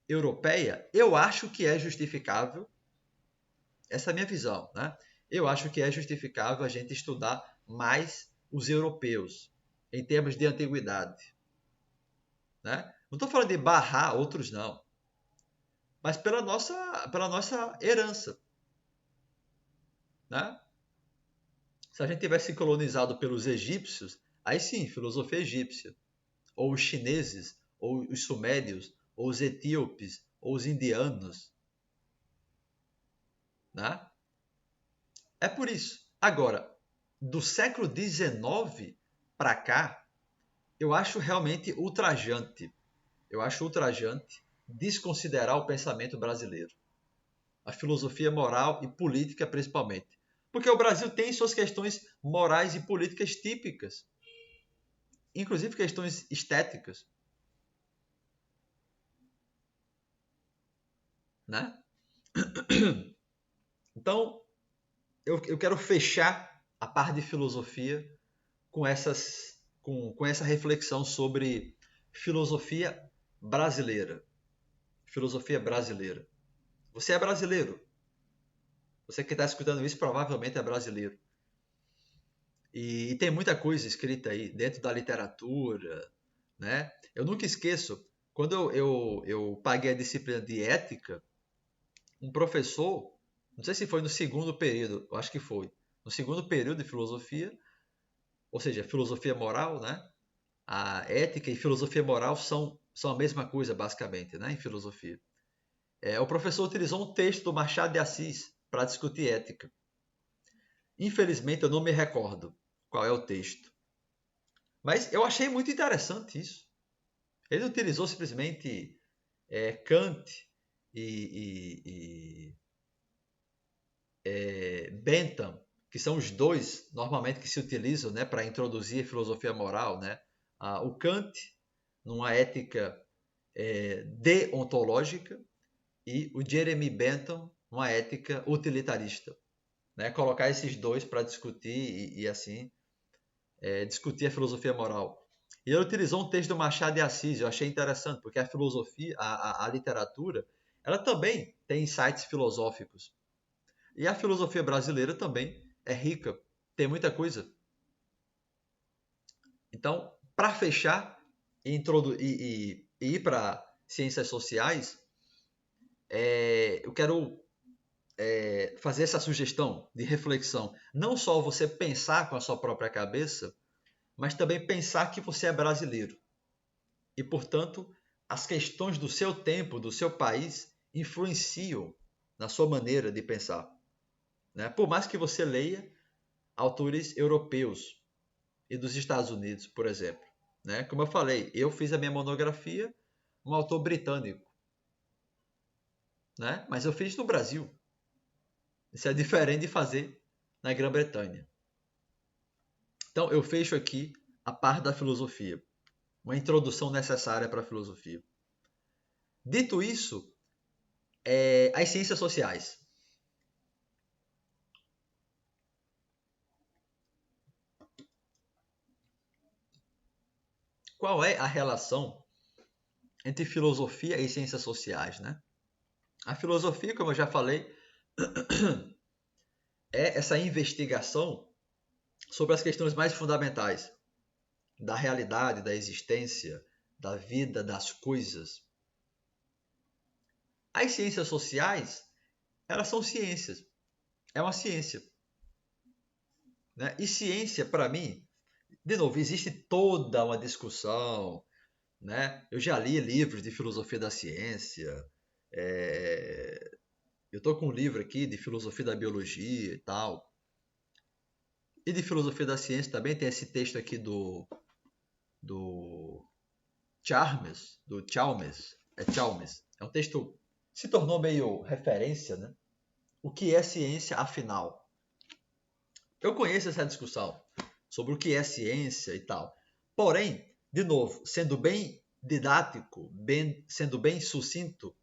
A: europeia, eu acho que é justificável, essa é a minha visão, né? Eu acho que é justificável a gente estudar mais os europeus em termos de antiguidade, né? Não estou falando de barrar outros, não, mas pela nossa herança, né? Se a gente tivesse colonizado pelos egípcios, aí sim, filosofia egípcia, ou os chineses, ou os sumérios, ou os etíopes, ou os indianos, né? É por isso. Agora, do século XIX para cá, eu acho realmente ultrajante. Eu acho ultrajante desconsiderar o pensamento brasileiro, a filosofia moral e política principalmente. Porque o Brasil tem suas questões morais e políticas típicas, inclusive questões estéticas, né? Então, eu quero fechar a parte de filosofia com essa reflexão sobre filosofia brasileira. Filosofia brasileira. Você é brasileiro. Você que está escutando isso provavelmente é brasileiro. E tem muita coisa escrita aí dentro da literatura, né? Eu nunca esqueço, quando eu paguei a disciplina de ética, um professor, não sei se foi no segundo período, eu acho que foi, no segundo período de filosofia, ou seja, filosofia moral, né? A ética e filosofia moral são a mesma coisa, basicamente, né? Em filosofia. O professor utilizou um texto do Machado de Assis para discutir ética. Infelizmente, eu não me recordo qual é o texto. Mas eu achei muito interessante isso. Ele utilizou simplesmente Kant e Bentham, que são os dois normalmente que se utilizam, né, para introduzir a filosofia moral, né? O Kant numa ética deontológica e o Jeremy Bentham numa ética utilitarista, né? Colocar esses dois para discutir e assim discutir a filosofia moral. E ele utilizou um texto do Machado de Assis, eu achei interessante, porque a filosofia, a literatura, ela também tem insights filosóficos. E a filosofia brasileira também é rica, tem muita coisa. Então, para fechar e ir para ciências sociais, eu quero fazer essa sugestão de reflexão. Não só você pensar com a sua própria cabeça, mas também pensar que você é brasileiro. E, portanto, as questões do seu tempo, do seu país, influenciam na sua maneira de pensar. Né? Por mais que você leia autores europeus e dos Estados Unidos, por exemplo. Né? Como eu falei, eu fiz a minha monografia um autor britânico. Né? Mas eu fiz no Brasil. Isso é diferente de fazer na Grã-Bretanha. Então, eu fecho aqui a parte da filosofia. Uma introdução necessária para a filosofia. Dito isso, as ciências sociais. Qual é a relação entre filosofia e ciências sociais, né? A filosofia, como eu já falei, é essa investigação sobre as questões mais fundamentais da realidade, da existência, da vida, das coisas. As ciências sociais, elas são ciências. É uma ciência. Né? E ciência, para mim, de novo, existe toda uma discussão. Né? Eu já li livros de filosofia da ciência. Eu estou com um livro aqui de filosofia da biologia e tal. E de filosofia da ciência também tem esse texto aqui do Chalmers, Chalmers. É um texto que se tornou meio referência, né? O que é ciência, afinal? Eu conheço essa discussão sobre o que é ciência e tal. Porém, de novo, sendo bem didático, sendo bem sucinto,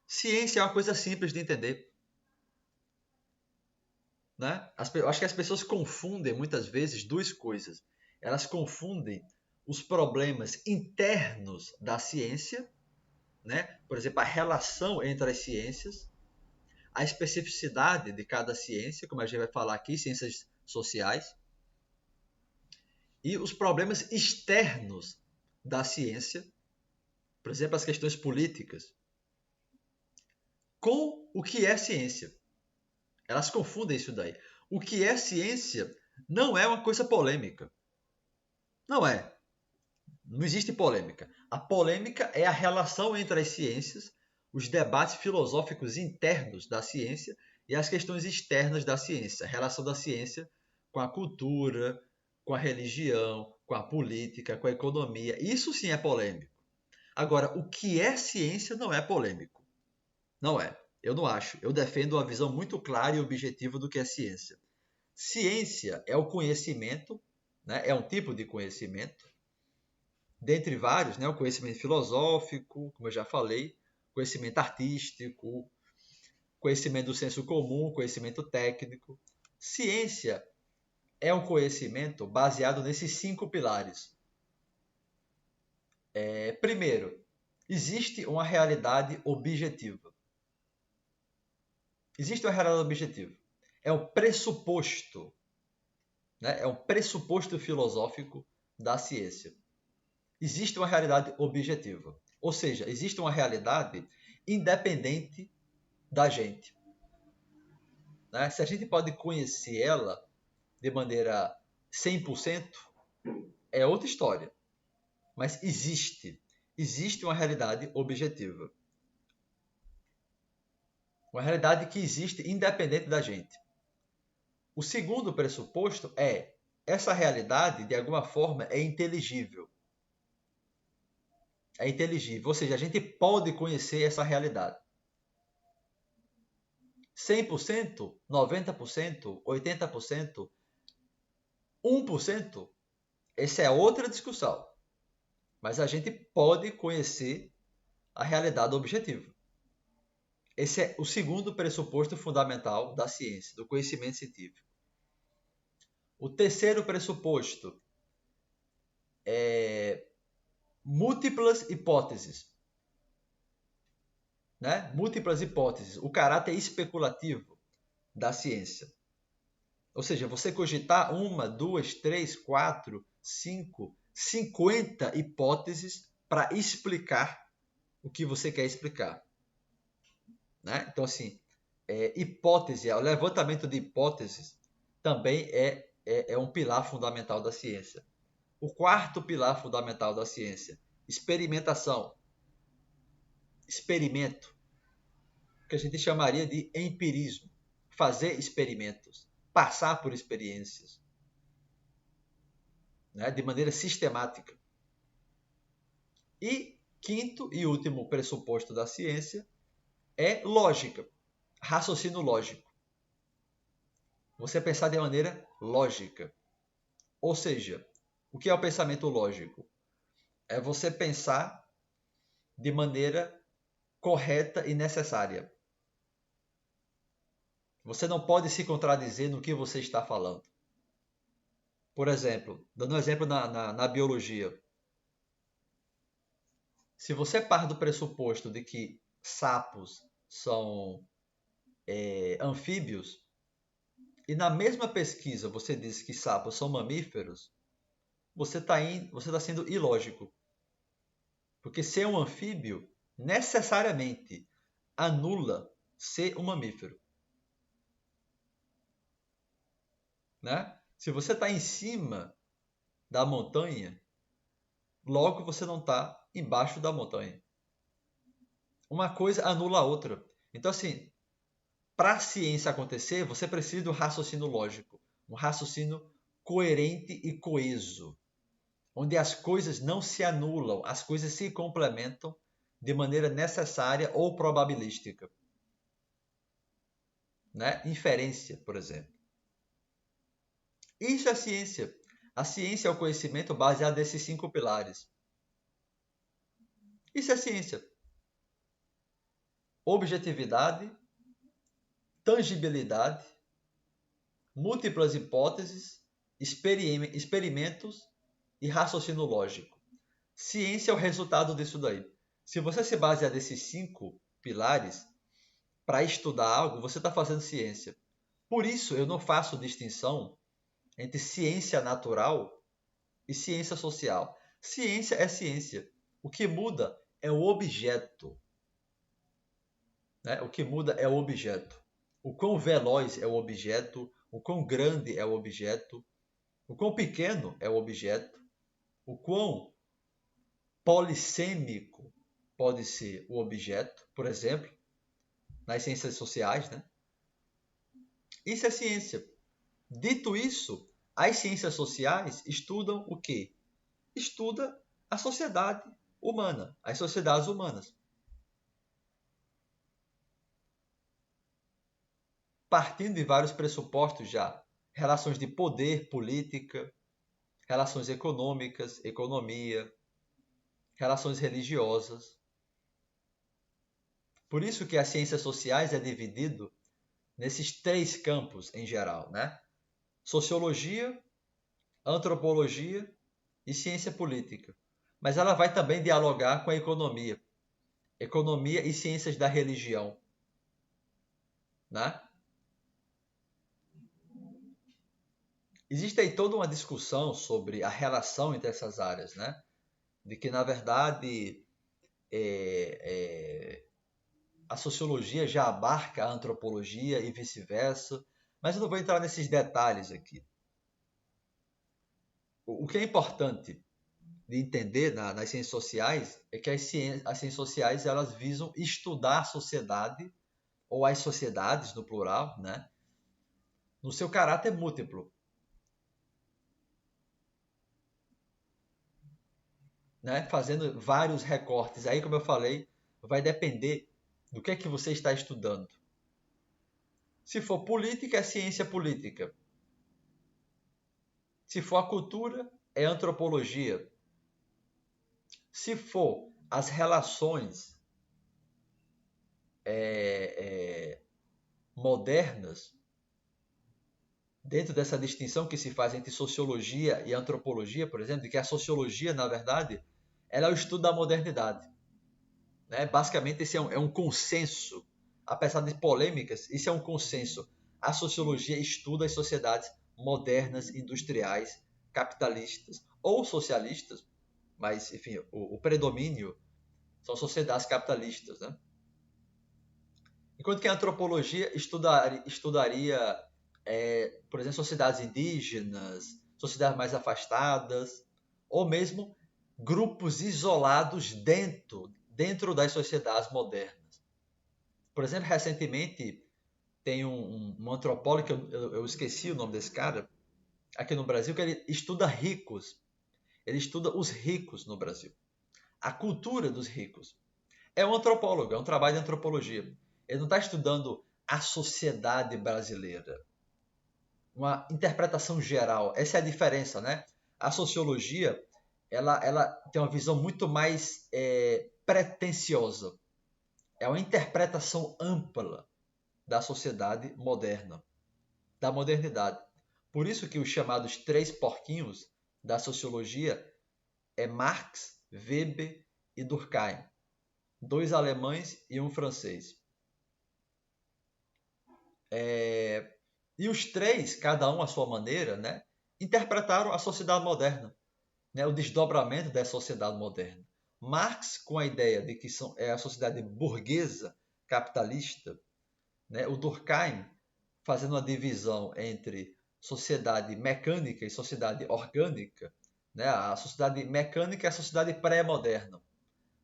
A: ciência é uma coisa simples de entender. Né? Eu acho que as pessoas confundem muitas vezes duas coisas. Elas confundem os problemas internos da ciência, né? Por exemplo, a relação entre as ciências, a especificidade de cada ciência, como a gente vai falar aqui, ciências sociais, e os problemas externos da ciência, por exemplo, as questões políticas, com o que é ciência. Elas confundem isso daí. O que é ciência não é uma coisa polêmica. Não é. Não existe polêmica. A polêmica é a relação entre as ciências, os debates filosóficos internos da ciência e as questões externas da ciência. A relação da ciência com a cultura, com a religião, com a política, com a economia. Isso sim é polêmico. Agora, o que é ciência não é polêmico. Não é. Eu não acho. Eu defendo uma visão muito clara e objetiva do que é ciência. Ciência é o conhecimento, né? É um tipo de conhecimento, dentre vários, né? O conhecimento filosófico, como eu já falei, conhecimento artístico, conhecimento do senso comum, conhecimento técnico. Ciência é um conhecimento baseado nesses 5 pilares. Primeiro, existe uma realidade objetiva. Existe uma realidade objetiva. É um pressuposto, né? É um pressuposto filosófico da ciência. Existe uma realidade objetiva. Ou seja, existe uma realidade independente da gente. Né? Se a gente pode conhecer ela de maneira 100%, é outra história. Mas existe uma realidade objetiva. Uma realidade que existe independente da gente. O segundo pressuposto é essa realidade, de alguma forma, é inteligível. É inteligível, ou seja, a gente pode conhecer essa realidade. 100%, 90%, 80%, 1%, essa é outra discussão. Mas a gente pode conhecer a realidade objetiva. Esse é o segundo pressuposto fundamental da ciência, do conhecimento científico. O terceiro pressuposto é múltiplas hipóteses. Né? Múltiplas hipóteses, o caráter especulativo da ciência. Ou seja, você cogitar 1, 2, 3, 4, 5, 50 hipóteses para explicar o que você quer explicar. né? Então, assim, hipótese, o levantamento de hipóteses também é um pilar fundamental da ciência. O quarto pilar fundamental da ciência, experimentação. Experimento, que a gente chamaria de empirismo. Fazer experimentos, passar por experiências, né, de maneira sistemática. E quinto e último pressuposto da ciência é lógica, raciocínio lógico. Você pensar de maneira lógica. Ou seja, o que é o pensamento lógico? É você pensar de maneira correta e necessária. Você não pode se contradizer no que você está falando. Por exemplo, dando um exemplo na biologia. Se você parte do pressuposto de que sapos são anfíbios, e na mesma pesquisa você diz que sapos são mamíferos, você está sendo ilógico. Porque ser um anfíbio necessariamente anula ser um mamífero. Né? Se você está em cima da montanha, logo você não está embaixo da montanha. Uma coisa anula a outra. Então, assim, para a ciência acontecer, você precisa do raciocínio lógico, um raciocínio coerente e coeso, onde as coisas não se anulam, as coisas se complementam de maneira necessária ou probabilística. Né? Inferência, por exemplo. Isso é ciência. A ciência é o conhecimento baseado nesses 5 pilares. Isso é ciência. Objetividade, tangibilidade, múltiplas hipóteses, experimentos e raciocínio lógico. Ciência é o resultado disso daí. Se você se basear nesses 5 pilares para estudar algo, você está fazendo ciência. Por isso, eu não faço distinção entre ciência natural e ciência social. Ciência é ciência. O que muda é o objeto. Né? O que muda é o objeto. O quão veloz é o objeto, o quão grande é o objeto, o quão pequeno é o objeto, o quão polissêmico pode ser o objeto, por exemplo, nas ciências sociais, né? Isso é ciência. Dito isso, as ciências sociais estudam o quê? Estuda a sociedade humana, as sociedades humanas. Partindo de vários pressupostos já, relações de poder, política, relações econômicas, economia, relações religiosas. Por isso que as ciências sociais é dividido nesses 3 campos em geral, né? Sociologia, antropologia e ciência política. Mas ela vai também dialogar com a economia. Economia e ciências da religião, né? Existe aí toda uma discussão sobre a relação entre essas áreas, né? De que, na verdade, a sociologia já abarca a antropologia e vice-versa, mas eu não vou entrar nesses detalhes aqui. O que é importante de entender nas ciências sociais é que as ciências sociais elas visam estudar a sociedade, ou as sociedades no plural, né? No seu caráter múltiplo. Né? Fazendo vários recortes. Aí, como eu falei, vai depender do que é que você está estudando. Se for política, é ciência política. Se for a cultura, é antropologia. Se for as relações modernas, dentro dessa distinção que se faz entre sociologia e antropologia, por exemplo, de que a sociologia, na verdade, ela é o estudo da modernidade. Né? Basicamente, esse é um consenso. Apesar de polêmicas, isso é um consenso. A sociologia estuda as sociedades modernas, industriais, capitalistas ou socialistas, mas, enfim, o predomínio são sociedades capitalistas. Né? Enquanto que a antropologia estudaria, por exemplo, sociedades indígenas, sociedades mais afastadas, ou mesmo grupos isolados dentro das sociedades modernas. Por exemplo, recentemente tem um antropólogo, que eu esqueci o nome desse cara, aqui no Brasil, que ele estuda ricos. Ele estuda os ricos no Brasil. A cultura dos ricos. É um antropólogo, é um trabalho de antropologia. Ele não está estudando a sociedade brasileira. Uma interpretação geral. Essa é a diferença, né? A sociologia, ela tem uma visão muito mais pretensiosa. É uma interpretação ampla da sociedade moderna, da modernidade. Por isso que os chamados três porquinhos da sociologia é Marx, Weber e Durkheim. 2 alemães e um francês. E os três, cada um à sua maneira, né, interpretaram a sociedade moderna, né, o desdobramento da sociedade moderna. Marx, com a ideia de que é a sociedade burguesa, capitalista, né, o Durkheim, fazendo uma divisão entre sociedade mecânica e sociedade orgânica. Né, a sociedade mecânica é a sociedade pré-moderna.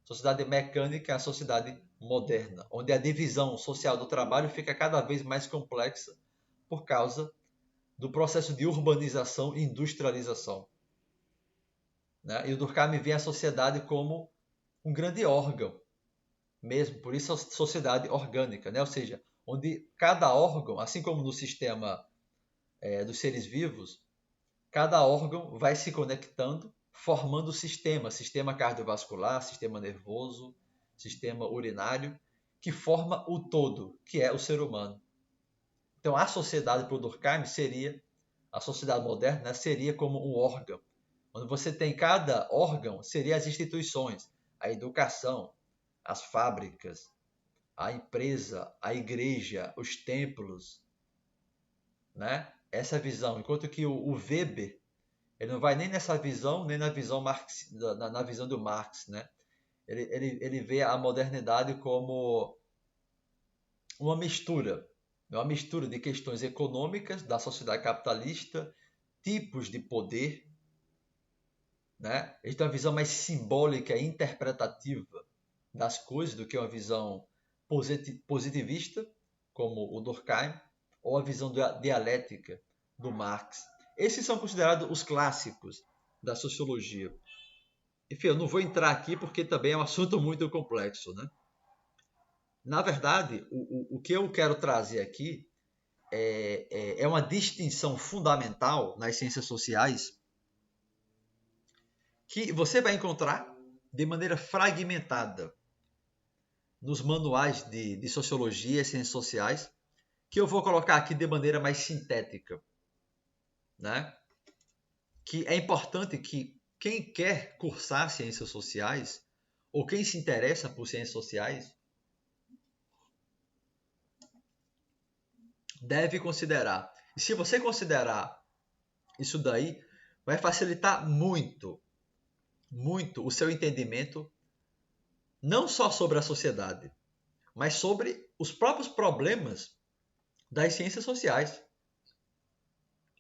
A: Sociedade mecânica é a sociedade moderna, onde a divisão social do trabalho fica cada vez mais complexa por causa do processo de urbanização e industrialização. Né? E o Durkheim vê a sociedade como um grande órgão, mesmo, por isso a sociedade orgânica, né? Ou seja, onde cada órgão, assim como no sistema dos seres vivos, cada órgão vai se conectando, formando sistema cardiovascular, sistema nervoso, sistema urinário, que forma o todo, que é o ser humano. Então, a sociedade para o Durkheim seria, a sociedade moderna, né, seria como um órgão, onde você tem cada órgão, seria as instituições, a educação, as fábricas, a empresa, a igreja, os templos, né? Essa visão. Enquanto que o Weber, ele não vai nem nessa visão, nem na visão, na visão do Marx, né? Ele vê a modernidade como uma mistura de questões econômicas da sociedade capitalista, tipos de poder, né? Ele tem uma visão mais simbólica e interpretativa das coisas do que uma visão positivista, como o Durkheim, ou a visão dialética do Marx. Esses são considerados os clássicos da sociologia. Enfim, eu não vou entrar aqui porque também é um assunto muito complexo, né? Na verdade, o que eu quero trazer aqui é uma distinção fundamental nas ciências sociais que você vai encontrar de maneira fragmentada nos manuais de sociologia e ciências sociais, que eu vou colocar aqui de maneira mais sintética, né? Que é importante que quem quer cursar ciências sociais ou quem se interessa por ciências sociais deve considerar. E se você considerar isso daí, vai facilitar muito, muito o seu entendimento, não só sobre a sociedade, mas sobre os próprios problemas das ciências sociais,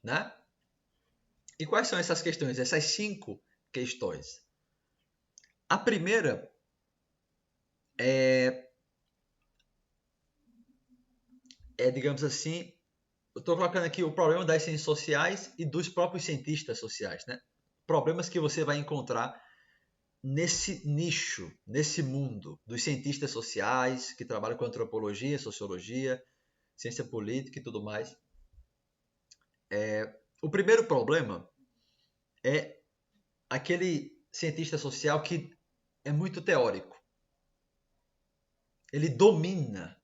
A: né? E quais são essas questões? Essas 5 questões. A primeira digamos assim, eu estou colocando aqui o problema das ciências sociais e dos próprios cientistas sociais, né? Problemas que você vai encontrar nesse nicho, nesse mundo dos cientistas sociais que trabalham com antropologia, sociologia, ciência política e tudo mais. O primeiro problema é aquele cientista social que é muito teórico. Ele domina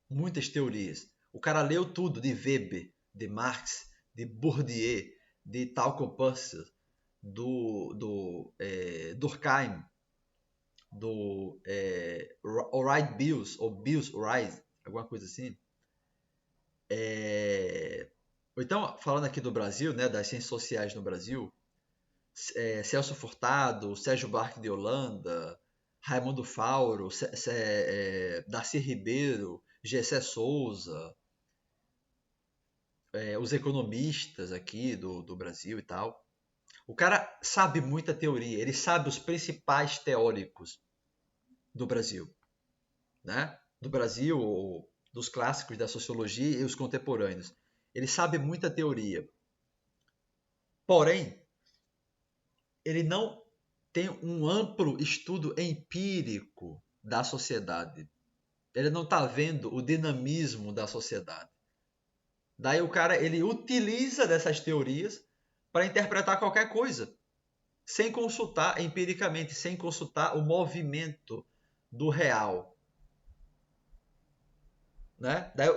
A: muitas teorias. O cara leu tudo de Weber, de Marx, de Bourdieu, de Talcott-Peirce, do Durkheim, do Wright Bills, ou Bills Wright, alguma coisa assim. Então, falando aqui do Brasil, né, das ciências sociais no Brasil, Celso Furtado, Sérgio Buarque de Holanda, Raimundo Fauro, Darcy Ribeiro, Gessé Souza, os economistas aqui do Brasil e tal. O cara sabe muita teoria, ele sabe os principais teóricos do Brasil, né? Do Brasil, ou dos clássicos da sociologia e os contemporâneos. Ele sabe muita teoria. Porém, ele não tem um amplo estudo empírico da sociedade. Ele não está vendo o dinamismo da sociedade. Daí o cara ele utiliza dessas teorias para interpretar qualquer coisa, sem consultar empiricamente, sem consultar o movimento do real. Né? Daí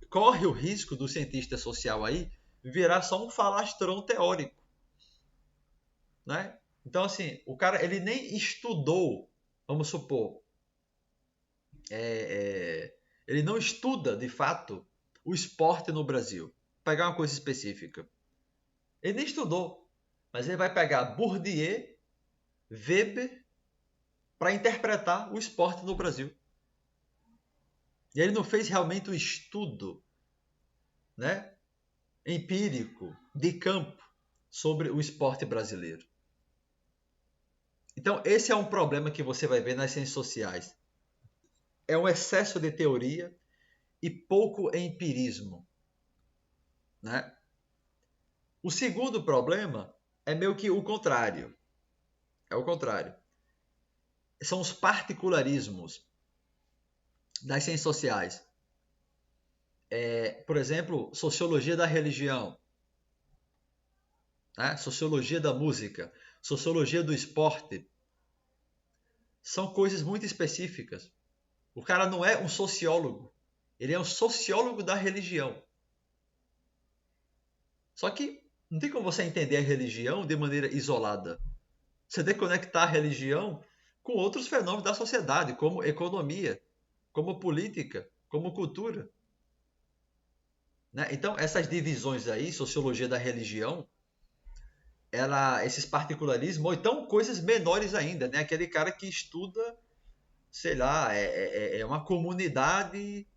A: corre o risco do cientista social aí virar só um falastrão teórico. Né? Então, assim, o cara ele nem estudou, vamos supor, ele não estuda de fato o esporte no Brasil. Vou pegar uma coisa específica. Ele nem estudou, mas ele vai pegar Bourdieu, Weber, para interpretar o esporte no Brasil. E ele não fez realmente um estudo, né, empírico, de campo, sobre o esporte brasileiro. Então, esse é um problema que você vai ver nas ciências sociais. É um excesso de teoria e pouco empirismo. Né? O segundo problema é meio que o contrário. É o contrário. São os particularismos das ciências sociais. Por exemplo, sociologia da religião, né? Sociologia da música, sociologia do esporte. São coisas muito específicas. O cara não é um sociólogo, ele é um sociólogo da religião. Só que não tem como você entender a religião de maneira isolada. Você tem que conectar a religião com outros fenômenos da sociedade, como economia, como política, como cultura. Né? Então, essas divisões aí, sociologia da religião, esses particularismos, ou então coisas menores ainda, né? Aquele cara que estuda, sei lá, é uma comunidade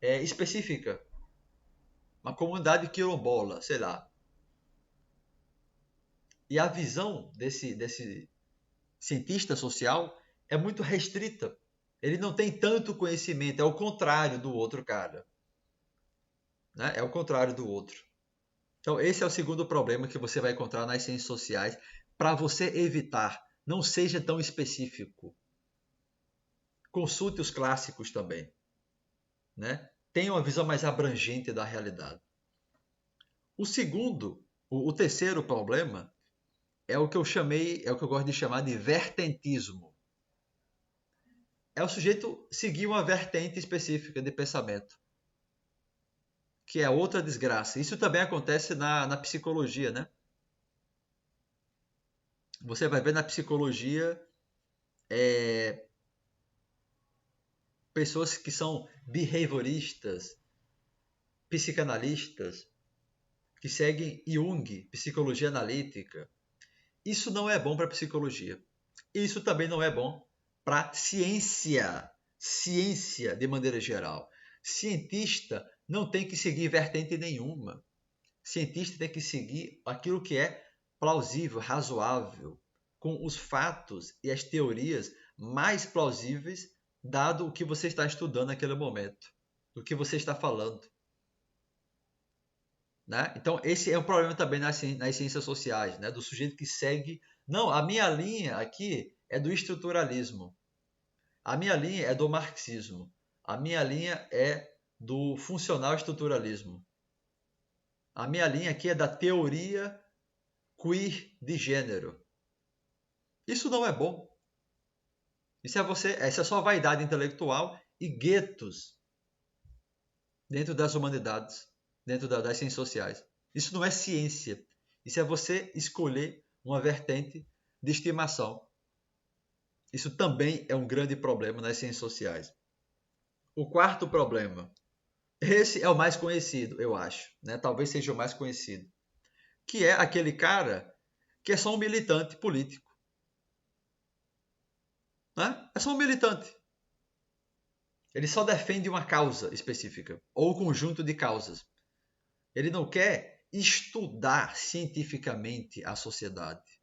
A: específica, uma comunidade quilombola, sei lá. E a visão desse cientista social é muito restrita. Ele não tem tanto conhecimento, é o contrário do outro cara. Né? É o contrário do outro. Então, esse é o segundo problema que você vai encontrar nas ciências sociais para você evitar. Não seja tão específico. Consulte os clássicos também. Né? Tenha uma visão mais abrangente da realidade. O terceiro problema é o que eu gosto de chamar de vertentismo. É o sujeito seguir uma vertente específica de pensamento, que é outra desgraça. Isso também acontece na psicologia, né? Você vai ver na psicologia pessoas que são behavioristas, psicanalistas, que seguem Jung, psicologia analítica. Isso não é bom para a psicologia. Isso também não é bom para ciência. Ciência de maneira geral. Cientista não tem que seguir vertente nenhuma. Cientista tem que seguir aquilo que é plausível, razoável, com os fatos e as teorias mais plausíveis, dado o que você está estudando naquele momento, do que você está falando. Né? Então, esse é um problema também nas ciências sociais, né? Do sujeito que segue. Não, a minha linha aqui é do estruturalismo. A minha linha é do marxismo. A minha linha é do funcional estruturalismo. A minha linha aqui é da teoria queer de gênero. Isso não é bom. Essa é só vaidade intelectual e guetos dentro das humanidades, dentro das ciências sociais. Isso não é ciência. Isso é você escolher uma vertente de estimação. Isso também é um grande problema nas ciências sociais. O quarto problema, esse é o mais conhecido, eu acho, né? Talvez seja o mais conhecido, que é aquele cara que é só um militante político. Né? É só um militante. Ele só defende uma causa específica ou um conjunto de causas. Ele não quer estudar cientificamente a sociedade.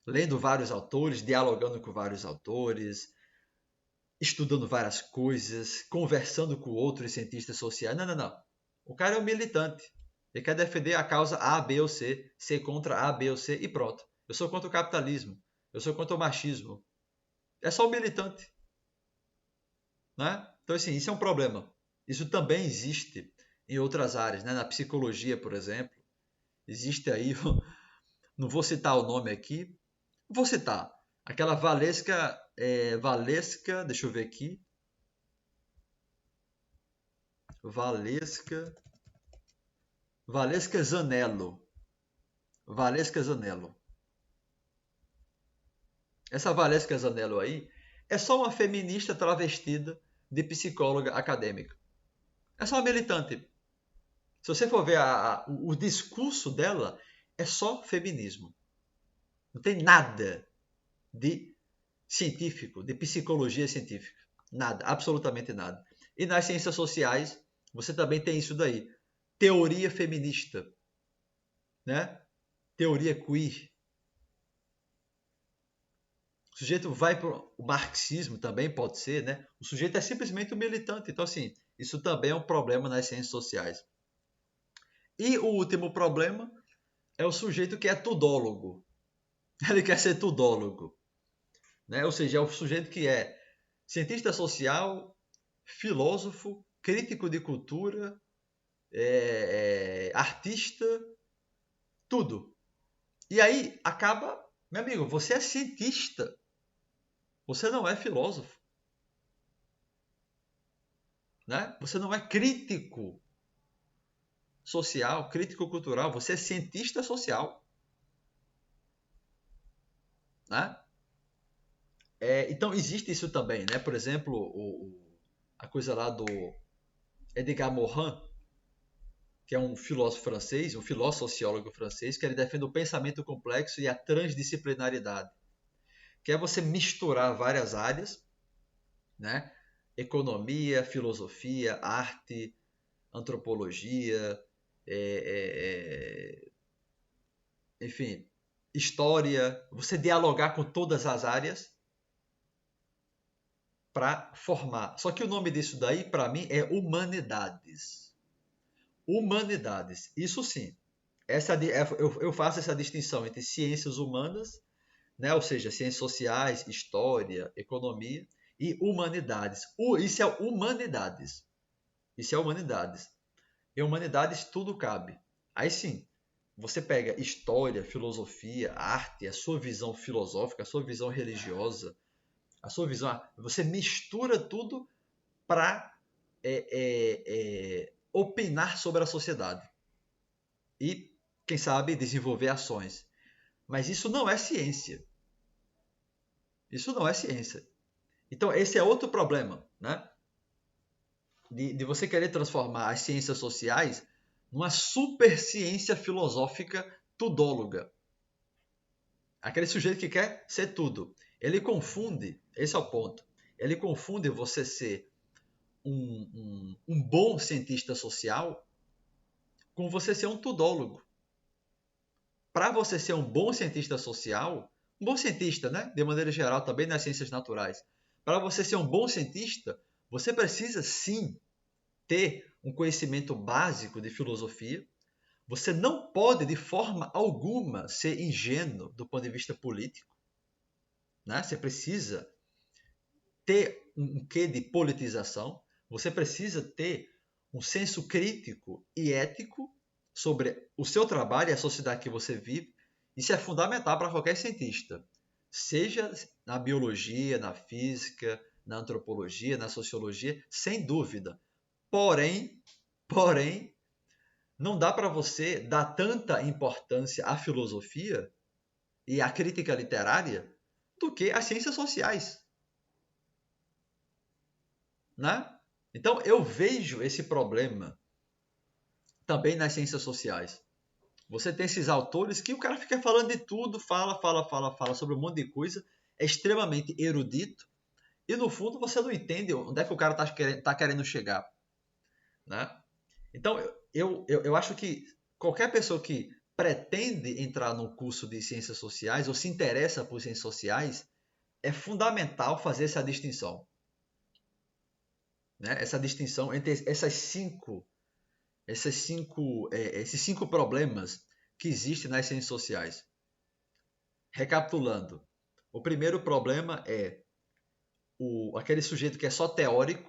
A: Lendo vários autores, dialogando com vários autores, estudando várias coisas, conversando com outros cientistas sociais. Não, não, não. O cara é um militante. Ele quer defender a causa A, B ou C, ser contra A, B ou C e pronto. Eu sou contra o capitalismo. Eu sou contra o machismo. É só um militante. Né? Então, assim, isso é um problema. Isso também existe em outras áreas, né? Na psicologia, por exemplo. Existe aí, não vou citar o nome aqui, vou citar aquela Valesca, deixa eu ver aqui, Valesca Zanello. Valesca Zanello. Essa Valesca Zanello aí é só uma feminista travestida de psicóloga acadêmica. É só uma militante. Se você for ver o discurso dela, é só feminismo. Não tem nada de científico, de psicologia científica. Nada, absolutamente nada. E nas ciências sociais, você também tem isso daí. Teoria feminista, né? Teoria queer. O sujeito vai para o marxismo também, pode ser, né? O sujeito é simplesmente um militante. Então, assim, isso também é um problema nas ciências sociais. E o último problema é o sujeito que é tudólogo. Ele quer ser tudólogo, né? Ou seja, é o sujeito que é cientista social, filósofo, crítico de cultura, artista, tudo. E aí acaba, meu amigo, você é cientista, você não é filósofo, né? Você não é crítico social, crítico cultural, você é cientista social, né? Então existe isso também, né? Por exemplo, a coisa lá do Edgar Morin, que é um filósofo francês, um filósofo sociólogo francês, que ele defende o pensamento complexo e a transdisciplinaridade, que é você misturar várias áreas, né? Economia, filosofia, arte, antropologia, enfim, história, você dialogar com todas as áreas para formar. Só que o nome disso daí, para mim, é humanidades. Humanidades, isso sim. Eu faço essa distinção entre ciências humanas, né? Ou seja, ciências sociais, história, economia, e humanidades. Isso é humanidades. Isso é humanidades. Em humanidades tudo cabe. Aí sim, você pega história, filosofia, arte, a sua visão filosófica, a sua visão religiosa, a sua visão. Você mistura tudo para opinar sobre a sociedade. E, quem sabe, desenvolver ações. Mas isso não é ciência. Isso não é ciência. Então, esse é outro problema, né? De você querer transformar as ciências sociais numa superciência filosófica tudóloga. Aquele sujeito que quer ser tudo. Ele confunde, esse é o ponto, ele confunde você ser um bom cientista social com você ser um tudólogo. Para você ser um bom cientista social, um bom cientista, né? De maneira geral, também nas ciências naturais, para você ser um bom cientista, você precisa sim ter um conhecimento básico de filosofia. Você não pode, de forma alguma, ser ingênuo do ponto de vista político. Né? Você precisa ter um quê de politização. Você precisa ter um senso crítico e ético sobre o seu trabalho e a sociedade que você vive. Isso é fundamental para qualquer cientista, seja na biologia, na física, na antropologia, na sociologia, sem dúvida. Porém, não dá para você dar tanta importância à filosofia e à crítica literária do que às ciências sociais. Né? Então, eu vejo esse problema também nas ciências sociais. Você tem esses autores que o cara fica falando de tudo, fala sobre um monte de coisa, é extremamente erudito, e no fundo você não entende onde é que o cara tá querendo chegar, né? Então, eu acho que qualquer pessoa que pretende entrar num curso de ciências sociais ou se interessa por ciências sociais, é fundamental fazer essa distinção, né? Essa distinção entre esses cinco problemas que existem nas ciências sociais. Recapitulando, o primeiro problema é aquele sujeito que é só teórico,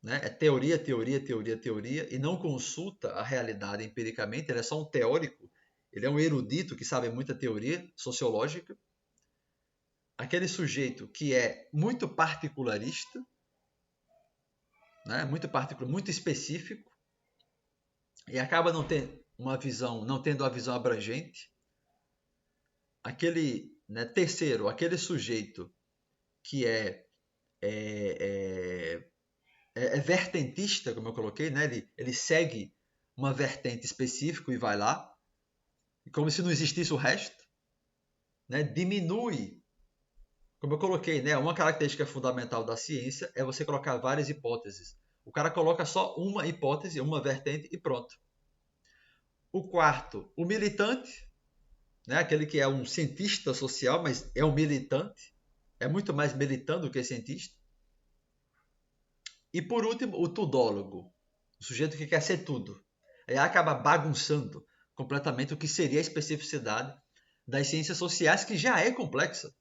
A: né? É teoria, teoria, teoria, teoria, e não consulta a realidade empiricamente, ele é só um teórico, ele é um erudito que sabe muita teoria sociológica. Aquele sujeito que é muito particularista, né? Muito particular, muito específico, e acaba não tendo a visão abrangente. Aquele, né, terceiro, aquele sujeito que é, é vertentista, como eu coloquei, né? Ele segue uma vertente específica e vai lá, como se não existisse o resto, né? Diminui, como eu coloquei, né? Uma característica fundamental da ciência é você colocar várias hipóteses. O cara coloca só uma hipótese, uma vertente e pronto. O quarto, o militante, né? Aquele que é um cientista social, mas é um militante, é muito mais militante do que cientista. E por último, o tudólogo, o sujeito que quer ser tudo. Aí acaba bagunçando completamente o que seria a especificidade das ciências sociais, que já é complexa.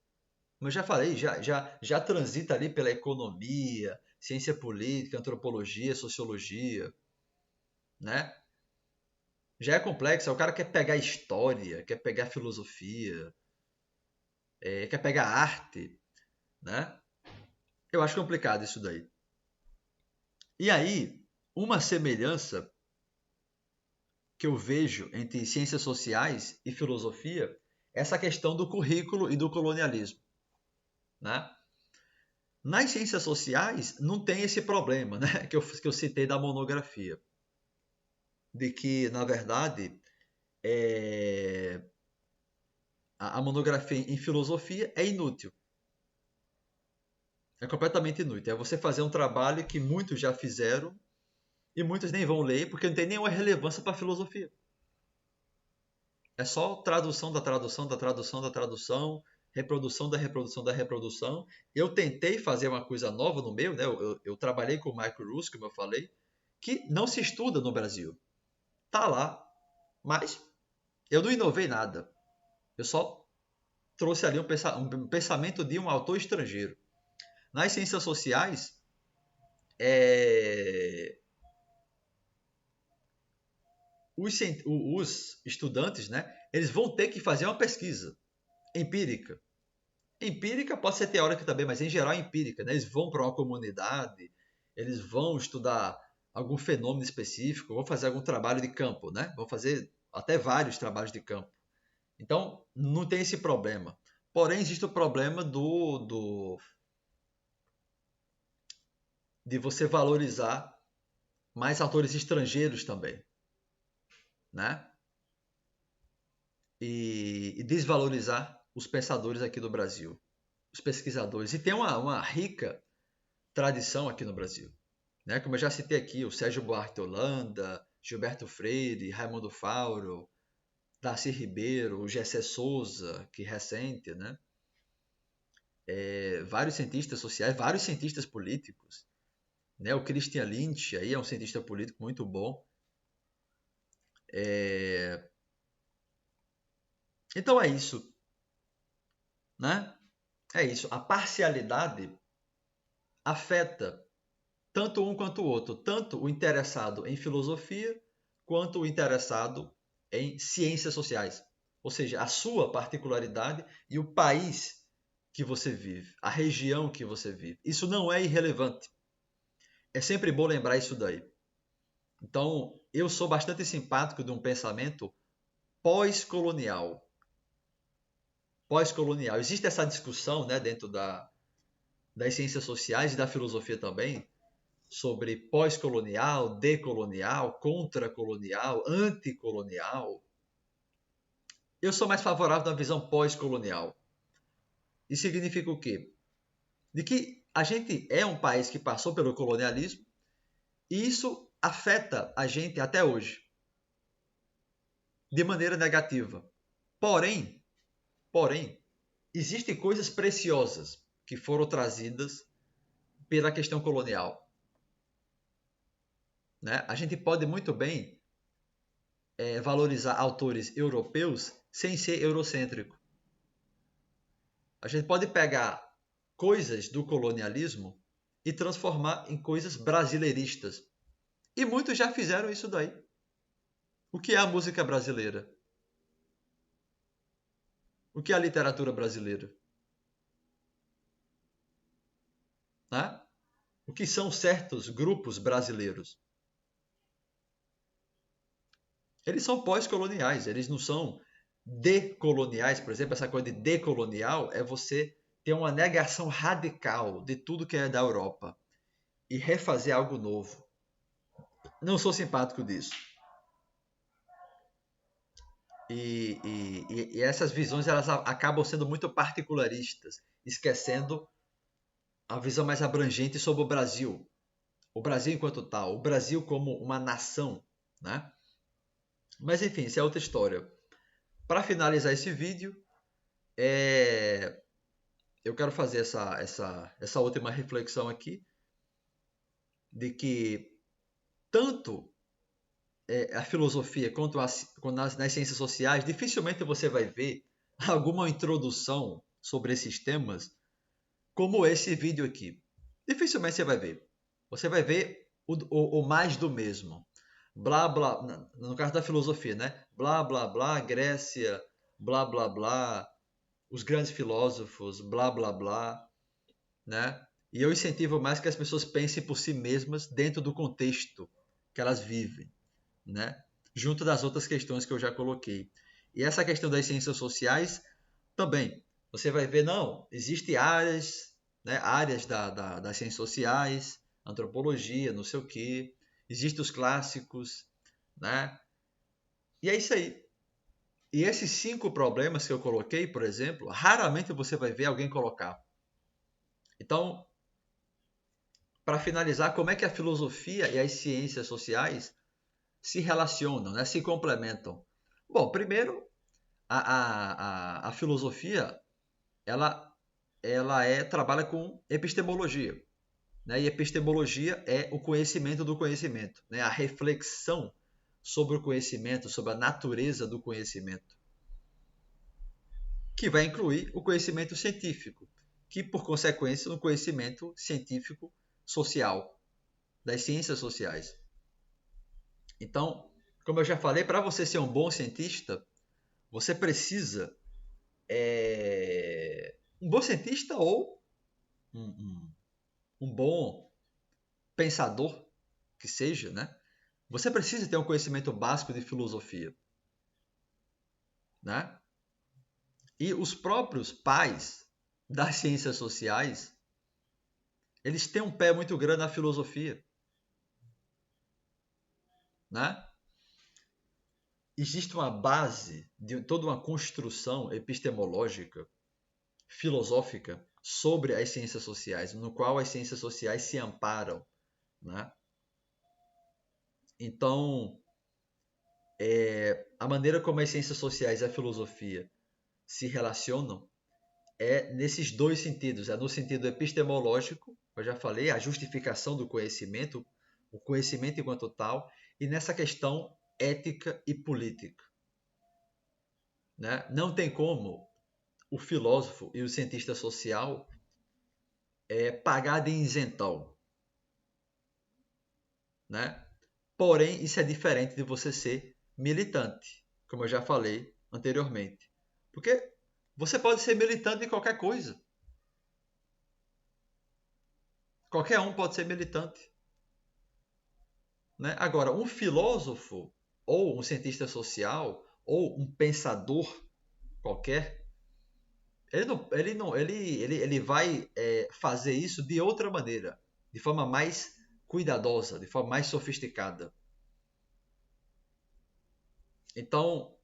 A: Como eu já falei, já transita ali pela economia, ciência política, antropologia, sociologia, né? Já é complexa. O cara quer pegar história, quer pegar filosofia, quer pegar arte, né? Eu acho complicado isso daí. E aí, uma semelhança que eu vejo entre ciências sociais e filosofia é essa questão do currículo e do colonialismo, né? Nas ciências sociais não tem esse problema, né? Que eu citei da monografia, de que na verdade a monografia em filosofia é inútil, é completamente inútil. É você fazer um trabalho que muitos já fizeram e muitos nem vão ler porque não tem nenhuma relevância para a filosofia. É só tradução da tradução da tradução da tradução, reprodução da reprodução da reprodução. Eu tentei fazer uma coisa nova no meu, né? Eu trabalhei com o Michael Ruse, como eu falei, que não se estuda no Brasil. Tá lá, mas eu não inovei nada. Eu só trouxe ali um pensamento de um autor estrangeiro. Nas ciências sociais, é, os estudantes, né, eles vão ter que fazer uma pesquisa empírica. Empírica pode ser teórica também, mas em geral é empírica, né? Eles vão para uma comunidade, eles vão estudar algum fenômeno específico, vão fazer algum trabalho de campo, né? Vão fazer até vários trabalhos de campo. Então, não tem esse problema. Porém, existe o problema de você valorizar mais autores estrangeiros também, né? E desvalorizar os pensadores aqui do Brasil, os pesquisadores. E tem uma rica tradição aqui no Brasil, né? Como eu já citei aqui, o Sérgio Buarque de Holanda, Gilberto Freire, Raimundo Fauro, Darcy Ribeiro, o Gessé Souza, que é recente, né? Vários cientistas sociais, vários cientistas políticos, né? O Christian Lynch aí é um cientista político muito bom. Então é isso, né? É isso. A parcialidade afeta tanto um quanto o outro, tanto o interessado em filosofia quanto o interessado em ciências sociais. Ou seja, a sua particularidade e o país que você vive, a região que você vive. Isso não é irrelevante. É sempre bom lembrar isso daí. Então, eu sou bastante simpático de um pensamento pós-colonial. Pós-colonial. Existe essa discussão, né, dentro das ciências sociais e da filosofia também, sobre pós-colonial, decolonial, contracolonial, anticolonial. Eu sou mais favorável da visão pós-colonial. Isso significa o quê? de que a gente é um país que passou pelo colonialismo e isso afeta a gente até hoje, de maneira negativa. Porém, porém, existem coisas preciosas que foram trazidas pela questão colonial. Né? A gente pode muito bem valorizar autores europeus sem ser eurocêntrico. A gente pode pegar coisas do colonialismo e transformar em coisas brasileiristas. E muitos já fizeram isso daí. O que é a música brasileira? O que é a literatura brasileira? Né? O que são certos grupos brasileiros? Eles são pós-coloniais, eles não são decoloniais. Por exemplo, essa coisa de decolonial é você ter uma negação radical de tudo que é da Europa e refazer algo novo. Não sou simpático disso. E essas visões elas acabam sendo muito particularistas, esquecendo a visão mais abrangente sobre o Brasil enquanto tal, o Brasil como uma nação, né? Mas enfim, isso é outra história. Para finalizar esse vídeo, eu quero fazer essa última reflexão aqui, de que tanto a filosofia quanto nas ciências sociais, dificilmente você vai ver alguma introdução sobre esses temas como esse vídeo aqui. Dificilmente você vai ver. Você vai ver o mais do mesmo. Blá, blá, no caso da filosofia, né? Blá, blá, blá, Grécia, blá, blá, blá, os grandes filósofos, blá, blá, blá, né? E eu incentivo mais que as pessoas pensem por si mesmas dentro do contexto que elas vivem, né? Junto das outras questões que eu já coloquei. E essa questão das ciências sociais também. Você vai ver, não, existem áreas, né, áreas das ciências sociais, antropologia, não sei o quê. Existem os clássicos, né? E é isso aí. E esses 5 problemas que eu coloquei, por exemplo, raramente você vai ver alguém colocar. Então, para finalizar, como é que a filosofia e as ciências sociais se relacionam, né? Se complementam? Bom, primeiro, a filosofia ela trabalha com epistemologia. Né? E epistemologia é o conhecimento do conhecimento, né? A reflexão sobre o conhecimento, sobre a natureza do conhecimento, que vai incluir o conhecimento científico, que por consequência no conhecimento científico social, das ciências sociais. Então, como eu já falei, para você ser um bom cientista, você precisa um bom cientista ou um, um, um bom pensador que seja, né? Você precisa ter um conhecimento básico de filosofia, né? E os próprios pais das ciências sociais, eles têm um pé muito grande na filosofia, né? Existe uma base de toda uma construção epistemológica, filosófica sobre as ciências sociais, no qual as ciências sociais se amparam, né? Então, a maneira como as ciências sociais e a filosofia se relacionam é nesses dois sentidos. É no sentido epistemológico, eu já falei, a justificação do conhecimento, o conhecimento enquanto tal, e nessa questão ética e política. Né? Não tem como o filósofo e o cientista social pagar de isentão. Né? Porém, isso é diferente de você ser militante, como eu já falei anteriormente. Porque você pode ser militante de qualquer coisa. Qualquer um pode ser militante. Né? Agora, um filósofo, ou um cientista social, ou um pensador qualquer, ele vai fazer isso de outra maneira, de forma mais cuidadosa, de forma mais sofisticada. Então,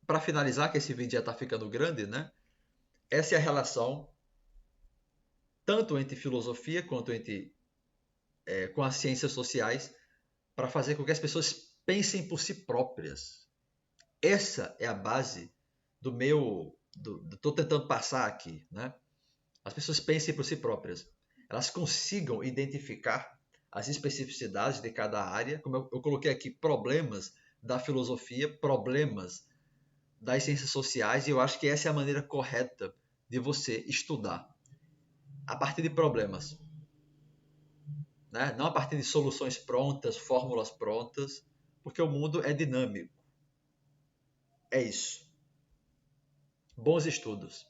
A: para finalizar, que esse vídeo já está ficando grande, né? Essa é a relação tanto entre filosofia quanto com as ciências sociais, para fazer com que as pessoas pensem por si próprias. Essa é a base do meu. Estou tentando passar aqui, né? As pessoas pensem por si próprias. Elas consigam identificar as especificidades de cada área, como eu coloquei aqui, problemas da filosofia, problemas das ciências sociais, e eu acho que essa é a maneira correta de você estudar. A partir de problemas, né? Não a partir de soluções prontas, fórmulas prontas, porque o mundo é dinâmico. É isso. Bons estudos.